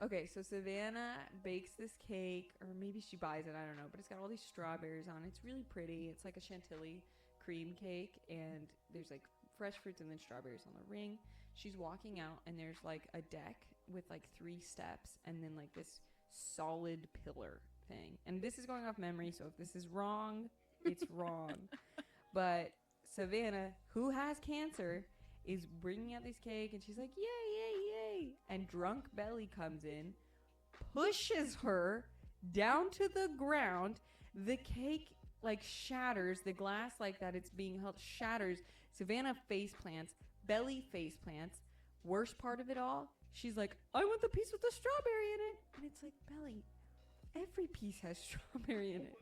Speaker 2: okay, so Savannah bakes this cake, or maybe she buys it, I don't know, but it's got all these strawberries on it. It's really pretty. It's like a chantilly cream cake, and there's like fresh fruits and then strawberries on the ring. She's walking out, and there's like a deck with like 3 steps, and then like this solid pillar thing. And this is going off memory, so if this is wrong, it's wrong. But Savannah, who has cancer, is bringing out this cake, and she's like, yay, yay, yay. And drunk Belly comes in, pushes her down to the ground. The cake like shatters. The glass like that it's being held shatters. Savannah face plants. Belly face plants. Worst part of it all, she's like, I want the piece with the strawberry in it. And it's like, Belly, every piece has strawberry in it.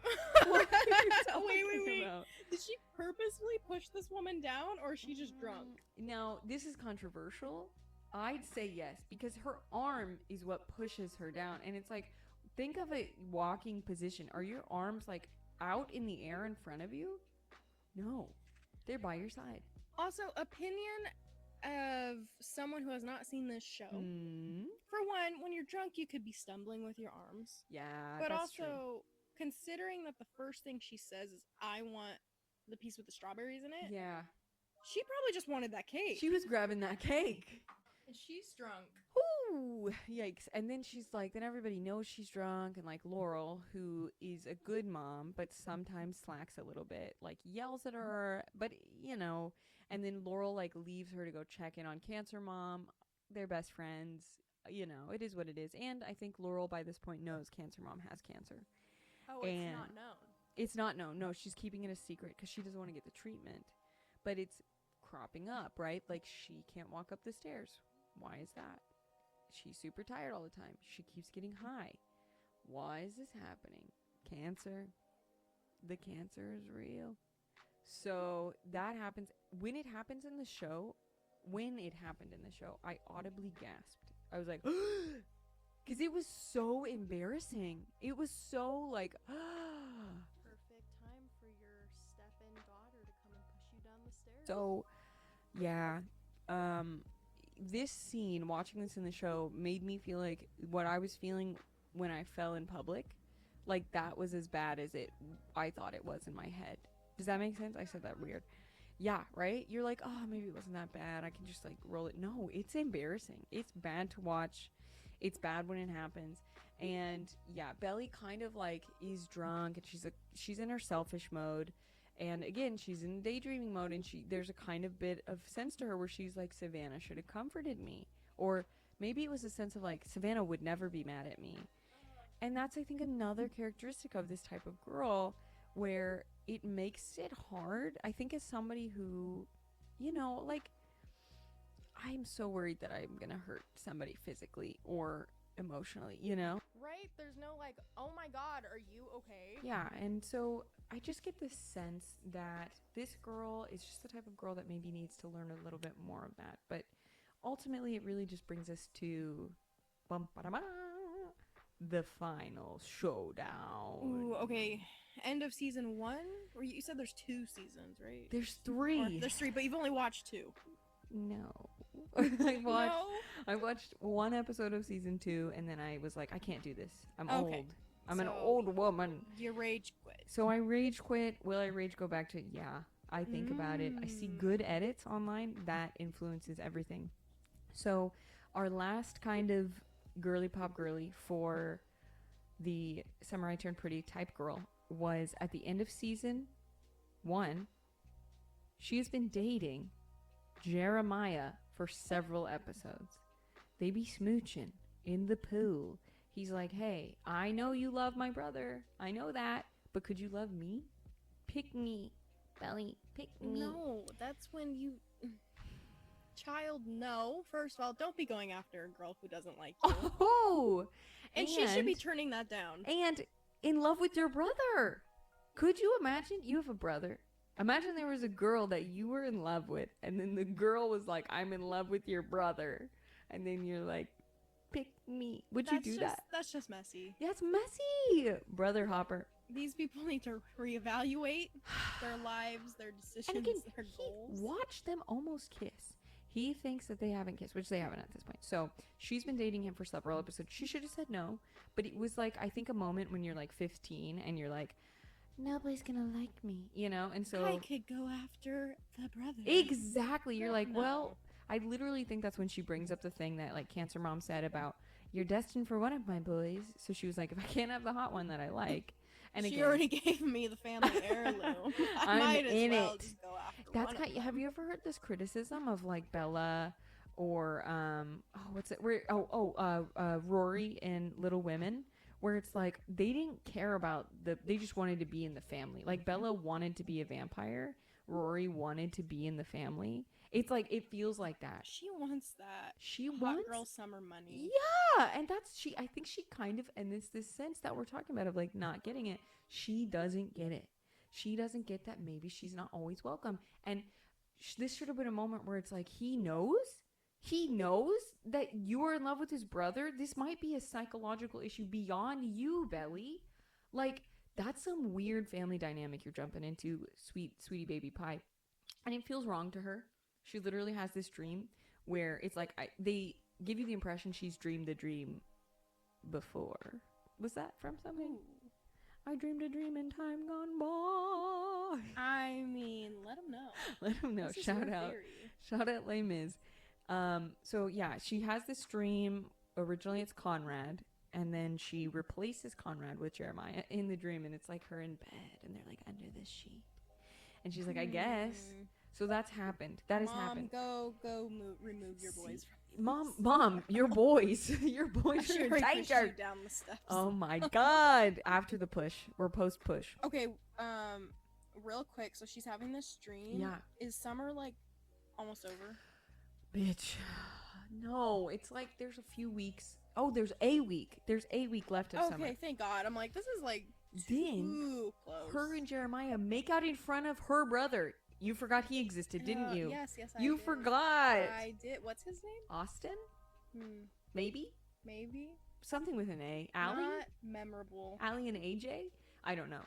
Speaker 2: What are you talking
Speaker 1: wait.
Speaker 2: about?
Speaker 1: Did she purposely push this woman down, or is she just drunk?
Speaker 2: Now, this is controversial. I'd say yes, because her arm is what pushes her down. And it's like, think of a walking position. Are your arms like out in the air in front of you? No, they're by your side.
Speaker 1: Also, opinion of someone who has not seen this show.
Speaker 2: Mm.
Speaker 1: For one, when you're drunk, you could be stumbling with your arms.
Speaker 2: Yeah,
Speaker 1: But
Speaker 2: that's
Speaker 1: also,
Speaker 2: true.
Speaker 1: considering that the first thing she says is, I want the piece with the strawberries in it.
Speaker 2: Yeah.
Speaker 1: She probably just wanted that cake.
Speaker 2: She was grabbing that cake.
Speaker 1: And she's drunk.
Speaker 2: Ooh, yikes. And then she's like, then everybody knows she's drunk. And like Laurel, who is a good mom, but sometimes slacks a little bit, like yells at her. But, you know, and then Laurel like leaves her to go check in on Cancer Mom. They're best friends. You know, it is what it is. And I think Laurel by this point knows Cancer Mom has cancer.
Speaker 1: Oh, it's not known.
Speaker 2: It's not known. No, she's keeping it a secret because she doesn't want to get the treatment. But it's cropping up, right? Like she can't walk up the stairs. Why is that? She's super tired all the time. She keeps getting high. Why is this happening? Cancer. The cancer is real. So that happens. When it happens in the show, I audibly gasped. I was like, because it was so embarrassing. It was so like,
Speaker 1: Perfect time for your step-in daughter to come and push you down the stairs.
Speaker 2: So, yeah. This scene, watching this in the show, made me feel like what I was feeling when I fell in public. Like, that was as bad as I thought it was in my head. Does that make sense? I said that weird. Yeah, right? You're like, oh, maybe it wasn't that bad. I can just, like, roll it. No, it's embarrassing. It's bad to watch. It's bad when it happens. And, yeah, Belly kind of, like, is drunk. And she's in her selfish mode. And again, she's in daydreaming mode, and there's a kind of bit of sense to her where she's like, Savannah should have comforted me. Or maybe it was a sense of like, Savannah would never be mad at me. And that's, I think, another characteristic of this type of girl where it makes it hard. I think as somebody who, you know, like, I'm so worried that I'm going to hurt somebody physically or emotionally, you know?
Speaker 1: Right? There's no like, oh my God, are you okay?
Speaker 2: Yeah, and so I just get this sense that this girl is just the type of girl that maybe needs to learn a little bit more of that. But ultimately, it really just brings us to the final showdown.
Speaker 1: Ooh, okay. End of season 1? Or you said there's 2 seasons, right?
Speaker 2: There's 3.
Speaker 1: Or there's 3, but you've only watched 2.
Speaker 2: No.
Speaker 1: No?
Speaker 2: I watched 1 episode of season 2, and then I was like, I can't do this. I'm
Speaker 1: Okay.
Speaker 2: old. I'm an old woman.
Speaker 1: You rage quit.
Speaker 2: So I rage quit. Will I rage go back to? Yeah. I think about it. I see good edits online. That influences everything. So our last kind of girly pop girly for the Summer I Turned Pretty type girl was at the end of season 1. She has been dating Jeremiah for several episodes. They be smooching in the pool. He's like, hey, I know you love my brother. I know that. But could you love me? Pick me. Belly, pick me.
Speaker 1: No, that's when you... Child, no. First of all, don't be going after a girl who doesn't like you.
Speaker 2: Oh!
Speaker 1: And she should be turning that down.
Speaker 2: And in love with your brother. Could you imagine? You have a brother. Imagine there was a girl that you were in love with, and then the girl was like, I'm in love with your brother. And then you're like, pick me. Would you do that?
Speaker 1: That's just messy.
Speaker 2: Yeah, it's messy. Brother Hopper.
Speaker 1: These people need to reevaluate their lives, their decisions,
Speaker 2: And again,
Speaker 1: their goals.
Speaker 2: watch them almost kiss. He thinks that they haven't kissed, which they haven't at this point. So she's been dating him for several episodes. She should have said no. But it was like, I think, a moment when you're like 15 and you're like, nobody's gonna like me, you know? And so
Speaker 1: I could go after the brother.
Speaker 2: exactly. You're like,
Speaker 1: No.
Speaker 2: well, I literally think that's when she brings up the thing that like Cancer Mom said about, you're destined for one of my boys. So she was like, if I can't have the hot one that I like. And
Speaker 1: she
Speaker 2: again,
Speaker 1: already gave me the family heirloom. I
Speaker 2: I'm
Speaker 1: might as
Speaker 2: in
Speaker 1: well
Speaker 2: it.
Speaker 1: just go after
Speaker 2: that's
Speaker 1: one of
Speaker 2: have you ever heard this criticism of like Bella or what's it? Rory in Little Women, where it's like they didn't care about they just wanted to be in the family. Like Bella wanted to be a vampire, Rory wanted to be in the family. It's like it feels like that.
Speaker 1: She wants that.
Speaker 2: She
Speaker 1: hot
Speaker 2: wants
Speaker 1: girl summer money.
Speaker 2: Yeah, and that's I think she kind of, and it's this sense that we're talking about of like not getting it. She doesn't get it. She doesn't get that maybe she's not always welcome. And this should have been a moment where it's like he knows that you are in love with his brother. This might be a psychological issue beyond you, Belly. Like that's some weird family dynamic you're jumping into, sweetie baby pie. And it feels wrong to her. She literally has this dream where it's like they give you the impression she's dreamed the dream before. Was that from something?
Speaker 1: Ooh.
Speaker 2: I dreamed a dream in time gone by.
Speaker 1: I mean, let them know.
Speaker 2: Let him know.
Speaker 1: This is
Speaker 2: Shout
Speaker 1: your
Speaker 2: out.
Speaker 1: theory.
Speaker 2: Shout out Les Mis. So yeah, she has this dream. Originally it's Conrad, and then she replaces Conrad with Jeremiah in the dream, and it's like her in bed, and they're like under this sheet. And she's like, I guess. So that's happened. That has happened.
Speaker 1: Go remove your boys from
Speaker 2: Mom, your boys. Your boys
Speaker 1: I
Speaker 2: are in
Speaker 1: should push
Speaker 2: danger.
Speaker 1: you down the steps.
Speaker 2: Oh my god. After the push. Or post push.
Speaker 1: Okay, real quick, so she's having this dream.
Speaker 2: Yeah.
Speaker 1: Is summer like almost over?
Speaker 2: Bitch. No, it's like there's a few weeks. Oh, there's a week. There's a week left of summer.
Speaker 1: Okay, thank God. I'm like, this is like
Speaker 2: Then
Speaker 1: too close.
Speaker 2: her and Jeremiah make out in front of her brother. You forgot he existed, didn't you?
Speaker 1: Yes, I
Speaker 2: You
Speaker 1: did.
Speaker 2: forgot.
Speaker 1: I did. What's his name?
Speaker 2: Austin? Maybe?
Speaker 1: Maybe.
Speaker 2: Something with an A. Allie?
Speaker 1: Not memorable.
Speaker 2: Allie and AJ? I don't know.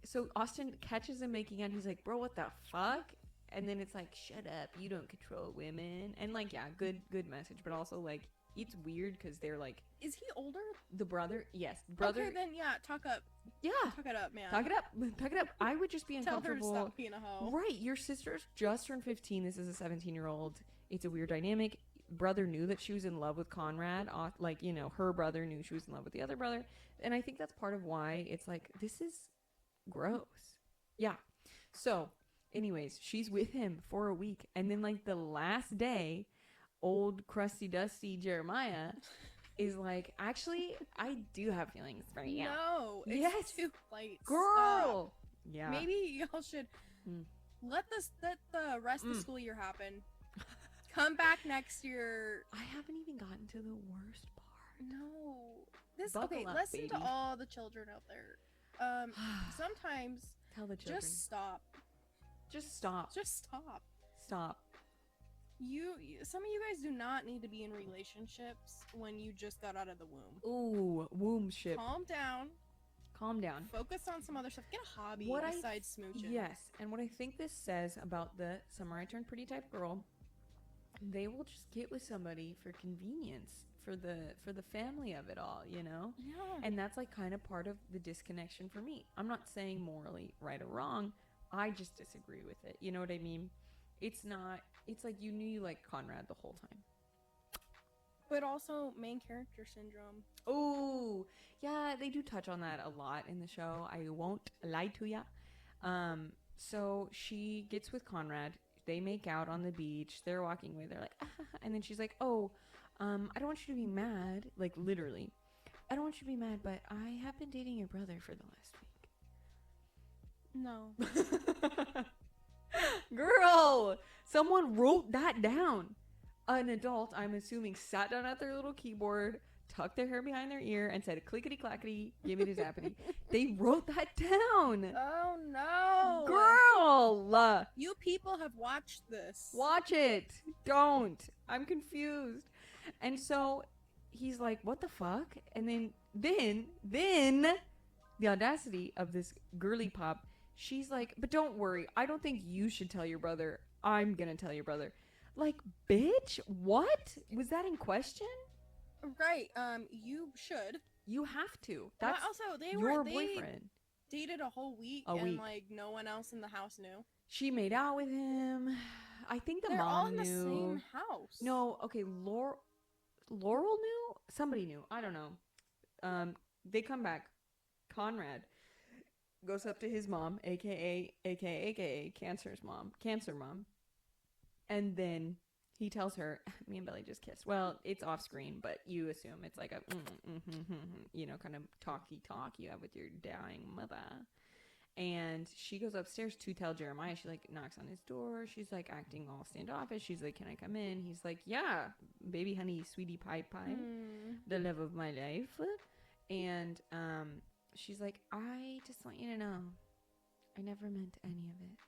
Speaker 2: So Austin catches him making out. He's like, bro, what the fuck? And then it's like, shut up. You don't control women. And like, yeah, good message. But also like, it's weird because they're like.
Speaker 1: Is he older?
Speaker 2: The brother? Yes. Brother.
Speaker 1: Okay, then yeah, talk up.
Speaker 2: Yeah.
Speaker 1: Talk it up, man.
Speaker 2: Talk it up. Talk it up. I would just be
Speaker 1: Tell her
Speaker 2: uncomfortable.
Speaker 1: to stop being a hoe.
Speaker 2: Right. Your sister's just turned 15. This is a 17-year-old. It's a weird dynamic. Brother knew that she was in love with Conrad. Like, you know, her brother knew she was in love with the other brother. And I think that's part of why it's like, this is gross. Yeah. So, anyways, she's with him for a week. And then, like, the last day, old crusty dusty Jeremiah is like, actually, I do have feelings for you.
Speaker 1: No, it's
Speaker 2: Yes.
Speaker 1: too late.
Speaker 2: Girl.
Speaker 1: Stop.
Speaker 2: Yeah.
Speaker 1: Maybe y'all should let the rest of the school year happen. Come back next year.
Speaker 2: I haven't even gotten to the worst part.
Speaker 1: No. This
Speaker 2: Buckle
Speaker 1: okay,
Speaker 2: up,
Speaker 1: listen
Speaker 2: baby.
Speaker 1: to all the children out there. Sometimes
Speaker 2: Tell the children.
Speaker 1: just stop.
Speaker 2: Just stop.
Speaker 1: Just stop.
Speaker 2: Stop.
Speaker 1: Some of you guys do not need to be in relationships when you just got out of the womb.
Speaker 2: Ooh, womb ship.
Speaker 1: Calm down.
Speaker 2: Calm down.
Speaker 1: Focus on some other stuff. Get a hobby besides smooching.
Speaker 2: Yes, and what I think this says about the summer I turned pretty type girl, they will just get with somebody for convenience, for the family of it all, you know?
Speaker 1: Yeah.
Speaker 2: And that's like kind of part of the disconnection for me. I'm not saying morally right or wrong. I just disagree with it. You know what I mean? It's like you knew you liked Conrad the whole time.
Speaker 1: But also main character syndrome.
Speaker 2: Oh, yeah, they do touch on that a lot in the show. I won't lie to ya. So she gets with Conrad. They make out on the beach. They're walking away. They're like, ah, and then she's like, oh, I don't want you to be mad. Like, literally. I don't want you to be mad, but I have been dating your brother for the last week.
Speaker 1: No.
Speaker 2: Girl, someone wrote that down. An adult, I'm assuming, sat down at their little keyboard, tucked their hair behind their ear, and said, clickety clackety, give me the zappity. They wrote that down.
Speaker 1: Oh no.
Speaker 2: Girl,
Speaker 1: You people have watched this.
Speaker 2: watch it. Don't. I'm confused. And so he's like, what the fuck? And then the audacity of this girly pop, she's like, but don't worry. I don't think you should tell your brother. I'm going to tell your brother. Like, bitch, what? Was that in question?
Speaker 1: Right. You should.
Speaker 2: You have to. That's
Speaker 1: also they
Speaker 2: your
Speaker 1: they
Speaker 2: boyfriend.
Speaker 1: dated a whole week and like no one else in the house knew.
Speaker 2: She made out with him. I think the
Speaker 1: They're
Speaker 2: mom
Speaker 1: all in
Speaker 2: knew.
Speaker 1: the same house.
Speaker 2: No, okay, Laurel knew? Somebody knew. I don't know. They come back. Conrad goes up to his mom, aka Cancer mom. And then he tells her, me and Belly just kissed. Well, it's off screen, but you assume it's like a, you know, kind of talky talk you have with your dying mother. And she goes upstairs to tell Jeremiah. She like knocks on his door. She's like acting all standoffish. She's like, can I come in? He's like, yeah, baby honey, sweetie pie, the love of my life. And she's like, I just want you to know, I never meant any of it.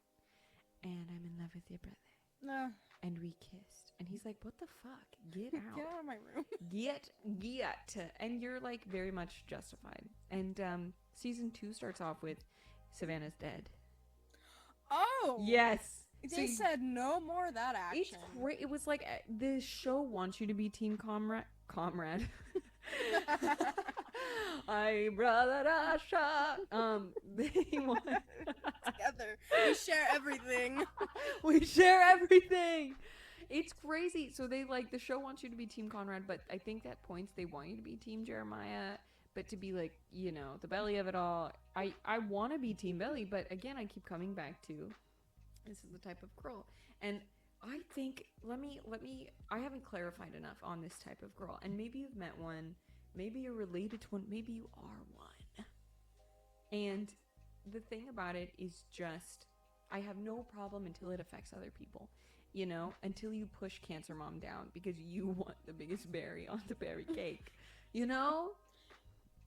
Speaker 2: And I'm in love with your brother.
Speaker 1: No.
Speaker 2: And we kissed. And he's like, what the fuck? Get out.
Speaker 1: Get out of my room.
Speaker 2: Get. And you're like very much justified. And season 2 starts off with Savannah's dead.
Speaker 1: Oh.
Speaker 2: Yes.
Speaker 1: They said no more of that action.
Speaker 2: It's great. It was like the show wants you to be team comrade. I brother Asha. They want
Speaker 1: Together. We share everything.
Speaker 2: we share everything. It's crazy. So they like the show wants you to be Team Conrad, but I think at points they want you to be Team Jeremiah, but to be like, you know, the belly of it all. I want to be Team Belly, but again, I keep coming back to this is the type of girl. And I think let me I haven't clarified enough on this type of girl. And maybe you've met one, maybe you're related to one, maybe you are one. And the thing about it is just I have no problem until it affects other people. You know, until you push Cancer Mom down because you want the biggest berry on the berry cake. You know?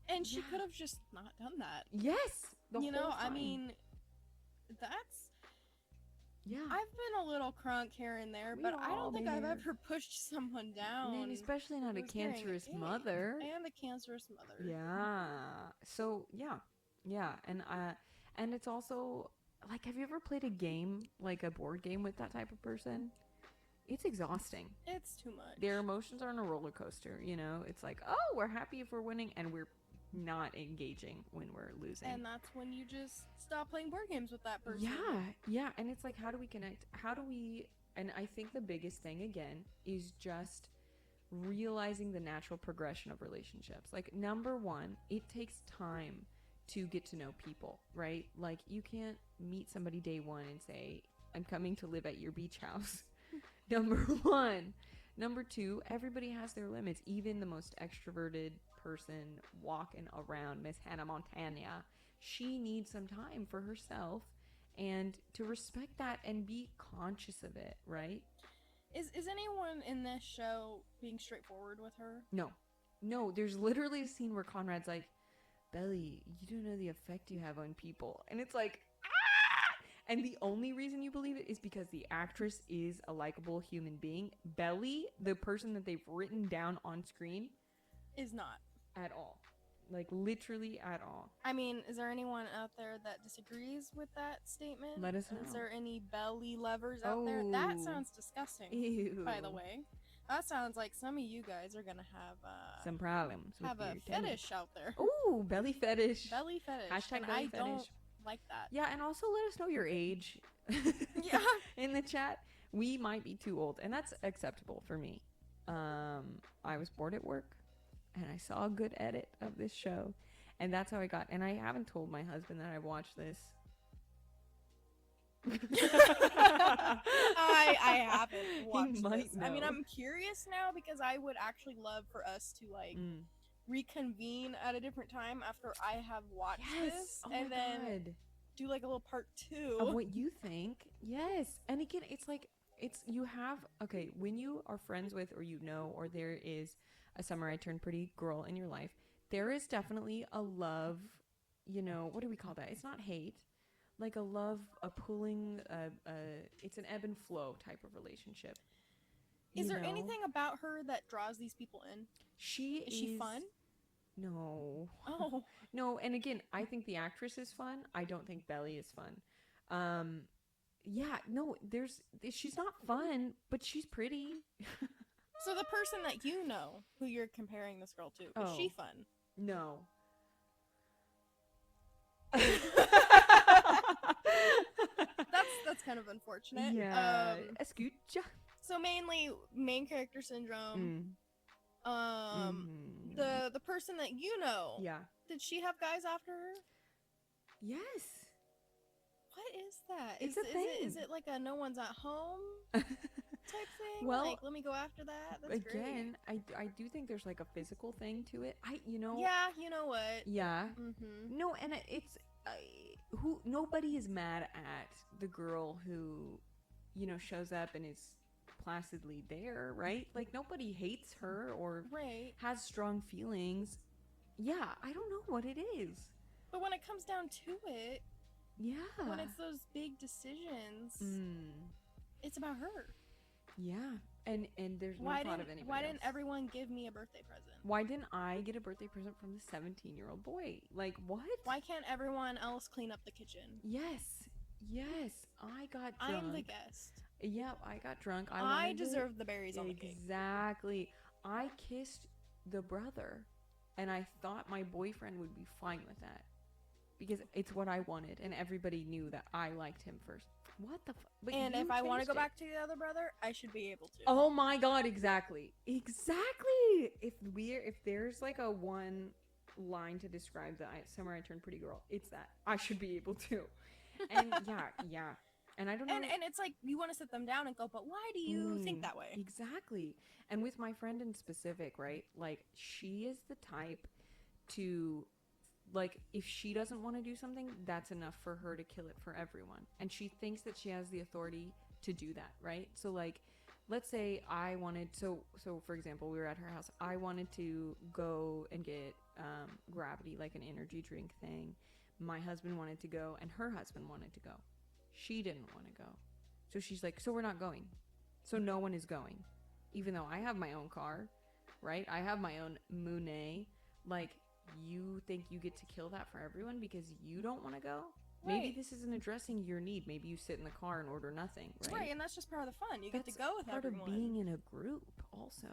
Speaker 1: And she could have just not done that.
Speaker 2: Yes.
Speaker 1: You know, I mean, that's...
Speaker 2: Yeah.
Speaker 1: I've been a little crunk here and there, but I don't think I've ever pushed someone down.
Speaker 2: And especially not a cancerous mother.
Speaker 1: And a cancerous mother.
Speaker 2: Yeah. So, yeah. Yeah. And it's also... Like, have you ever played a game, like a board game with that type of person? It's exhausting.
Speaker 1: It's too much.
Speaker 2: Their emotions are on a roller coaster, you know? It's like, oh, we're happy if we're winning, and we're not engaging when we're losing.
Speaker 1: And that's when you just stop playing board games with that person.
Speaker 2: Yeah. And it's like, how do we connect? And I think the biggest thing, again, is just realizing the natural progression of relationships. Like, number one, it takes time to get to know people, right? Like, you can't meet somebody day one and say, I'm coming to live at your beach house. Number one. Number two, everybody has their limits. Even the most extroverted person walking around, Miss Hannah Montana, she needs some time for herself and to respect that and be conscious of it, right?
Speaker 1: Is anyone in this show being straightforward with her?
Speaker 2: No, there's literally a scene where Conrad's like, Belly, you don't know the effect you have on people. And it's like, ah! And the only reason you believe it is because the actress is a likable human being. Belly, the person that they've written down on screen,
Speaker 1: is not.
Speaker 2: At all. Like, literally at all.
Speaker 1: I mean, is there anyone out there that disagrees with that statement?
Speaker 2: Let us know.
Speaker 1: Is there any belly lovers out there? That sounds disgusting.
Speaker 2: Ew.
Speaker 1: By the way. That sounds like some of you guys are gonna have
Speaker 2: some problems.
Speaker 1: Have a fetish out there.
Speaker 2: Ooh, belly fetish.
Speaker 1: Belly fetish.
Speaker 2: Hashtag
Speaker 1: and
Speaker 2: belly
Speaker 1: I
Speaker 2: fetish.
Speaker 1: Don't like that.
Speaker 2: Yeah, and also let us know your age.
Speaker 1: Yeah.
Speaker 2: In the chat. We might be too old, and that's acceptable for me. I was bored at work, and I saw a good edit of this show, and that's how I got. And I haven't told my husband that I watched this.
Speaker 1: I haven't watched this.
Speaker 2: Know.
Speaker 1: I mean, I'm curious now because I would actually love for us to like reconvene at a different time after I have watched this, and then do like a little part 2
Speaker 2: of what you think. Yes, and again, it's like you have when you are friends with or or there is a Summer I Turned Pretty girl in your life, there is definitely a love. What do we call that? It's not hate. Like a love, a pulling, it's an ebb and flow type of relationship.
Speaker 1: Is there anything about her that draws these people in? Is she fun?
Speaker 2: No.
Speaker 1: Oh.
Speaker 2: No, and again, I think the actress is fun. I don't think Belly is fun. Yeah, no, she's not fun, but she's pretty.
Speaker 1: So the person that who you're comparing this girl to, is she fun?
Speaker 2: No.
Speaker 1: That's kind of unfortunate.
Speaker 2: Yeah. Escucha.
Speaker 1: So mainly main character syndrome. The person that
Speaker 2: Yeah.
Speaker 1: Did she have guys after her?
Speaker 2: Yes.
Speaker 1: What is that?
Speaker 2: It's a thing.
Speaker 1: Is it like a no one's at home type thing?
Speaker 2: Well,
Speaker 1: like, let me go after that. That's
Speaker 2: again, great. I do think there's like a physical thing to it.
Speaker 1: Yeah, you know what?
Speaker 2: Yeah.
Speaker 1: Mm-hmm.
Speaker 2: No, and it's nobody is mad at the girl who, shows up and is placidly there, right? Like nobody hates her or has strong feelings. Yeah, I don't know what it is.
Speaker 1: But when it comes down to it, when it's those big decisions, it's about her.
Speaker 2: Yeah, and there's no thought of anybody
Speaker 1: Why didn't
Speaker 2: else.
Speaker 1: everyone give me a birthday present?
Speaker 2: Why didn't I get a birthday present from the 17-year-old boy? Like, what?
Speaker 1: Why can't everyone else clean up the kitchen?
Speaker 2: Yes. Yes, I got drunk.
Speaker 1: I'm the guest.
Speaker 2: Yeah, I got drunk.
Speaker 1: I deserve the berries on the cake.
Speaker 2: Exactly. I kissed the brother, and I thought my boyfriend would be fine with that because it's what I wanted, and everybody knew that I liked him first. What the fuck?
Speaker 1: And if I want to go back to the other brother, I should be able to.
Speaker 2: Oh my god, exactly. Exactly. If there's like a one line to describe the summer I turned pretty girl, it's that. I should be able to. And yeah. And I don't know.
Speaker 1: And it's like you want to sit them down and go, but why do you think that way?
Speaker 2: Exactly. And with my friend in specific, right? Like she is the type to, like, if she doesn't want to do something, that's enough for her to kill it for everyone. And she thinks that she has the authority to do that, right? So like, let's say I wanted, so for example, we were at her house. I wanted to go and get Gravity, like an energy drink thing. My husband wanted to go, and her husband wanted to go. She didn't want to go. So she's like, so we're not going. So no one is going. Even though I have my own car, right? I have my own Monet. Like, you think you get to kill that for everyone because you don't want to go?
Speaker 1: Right.
Speaker 2: Maybe this isn't addressing your need. Maybe you sit in the car and order nothing, right?
Speaker 1: Right, and that's just part of the fun. You get to go with everyone.
Speaker 2: Part of being in a group also.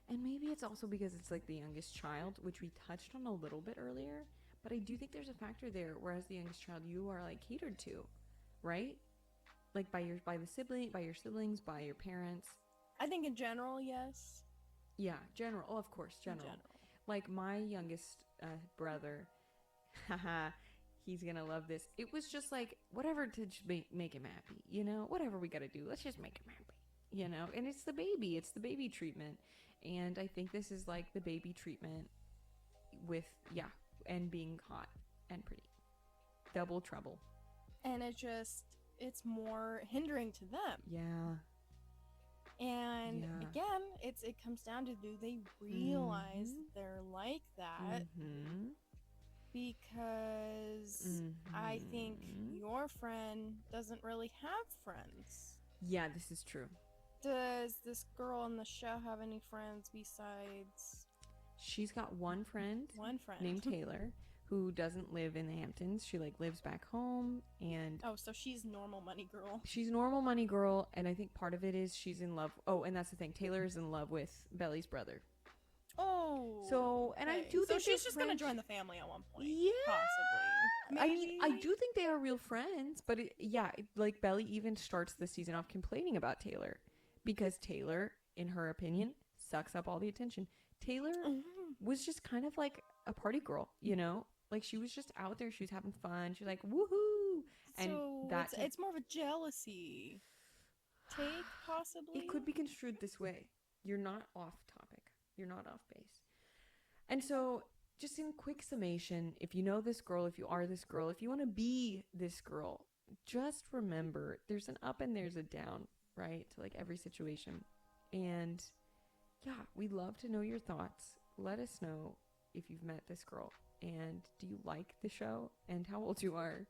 Speaker 2: And maybe it's also because it's like the youngest child, which we touched on a little bit earlier. But I do think there's a factor there, whereas the youngest child, you are like catered to, right? Like by your siblings, by your parents.
Speaker 1: I think in general, yes.
Speaker 2: Yeah, general. Oh, of course, general. Like my youngest brother, haha, he's gonna love this. It was just like whatever to just make him happy, you know. Whatever we gotta do, let's just make him happy, you know. And it's the baby treatment, and I think this is like the baby treatment with and being hot and pretty, double trouble.
Speaker 1: And it's more hindering to them.
Speaker 2: Yeah.
Speaker 1: And again, it comes down to, do they realize they're like that? Because I think your friend doesn't really have friends.
Speaker 2: Yeah, this is true.
Speaker 1: Does this girl on the show have any friends besides?
Speaker 2: She's got one friend named Taylor, who doesn't live in the Hamptons. She like lives back home, and
Speaker 1: so she's normal money girl.
Speaker 2: She's normal money girl, and I think part of it is she's in love. Oh, and that's the thing. Taylor is in love with Belly's brother.
Speaker 1: Oh.
Speaker 2: So, and I do think
Speaker 1: she's just gonna join the family at one point.
Speaker 2: Yeah.
Speaker 1: Possibly.
Speaker 2: I mean, I do think they are real friends, but like Belly even starts the season off complaining about Taylor because Taylor, in her opinion, sucks up all the attention. Taylor was just kind of like a party girl, you know? Like she was just out there, she was having fun, she's like woohoo, and
Speaker 1: so it's more of a jealousy take, possibly.
Speaker 2: It could be construed this way. You're not off topic, you're not off base. And so just in quick summation, if you know this girl, if you are this girl, if you want to be this girl, just remember there's an up and there's a down, right, to like every situation. And we'd love to know your thoughts. Let us know if you've met this girl, and do you like the show, and how old you are,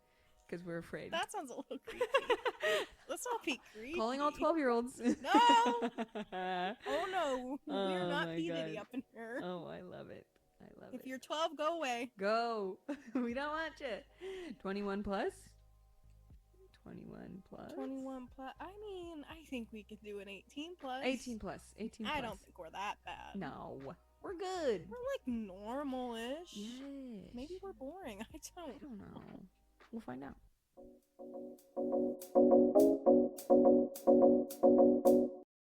Speaker 2: because we're afraid.
Speaker 1: That sounds a little creepy. Let's not be creepy.
Speaker 2: Calling all 12-year-olds.
Speaker 1: No. Oh no, we're not P-Diddy up in here.
Speaker 2: Oh, I love it.
Speaker 1: If you're 12, go away.
Speaker 2: Go. We don't want you. 21 plus. 21 plus.
Speaker 1: 21 plus. I mean, I think we could do an 18 plus.
Speaker 2: 18 plus. 18 plus.
Speaker 1: I don't think we're that bad.
Speaker 2: No, we're good.
Speaker 1: We're like normal-ish.
Speaker 2: Yes.
Speaker 1: Maybe we're boring. I don't
Speaker 2: know. We'll find out.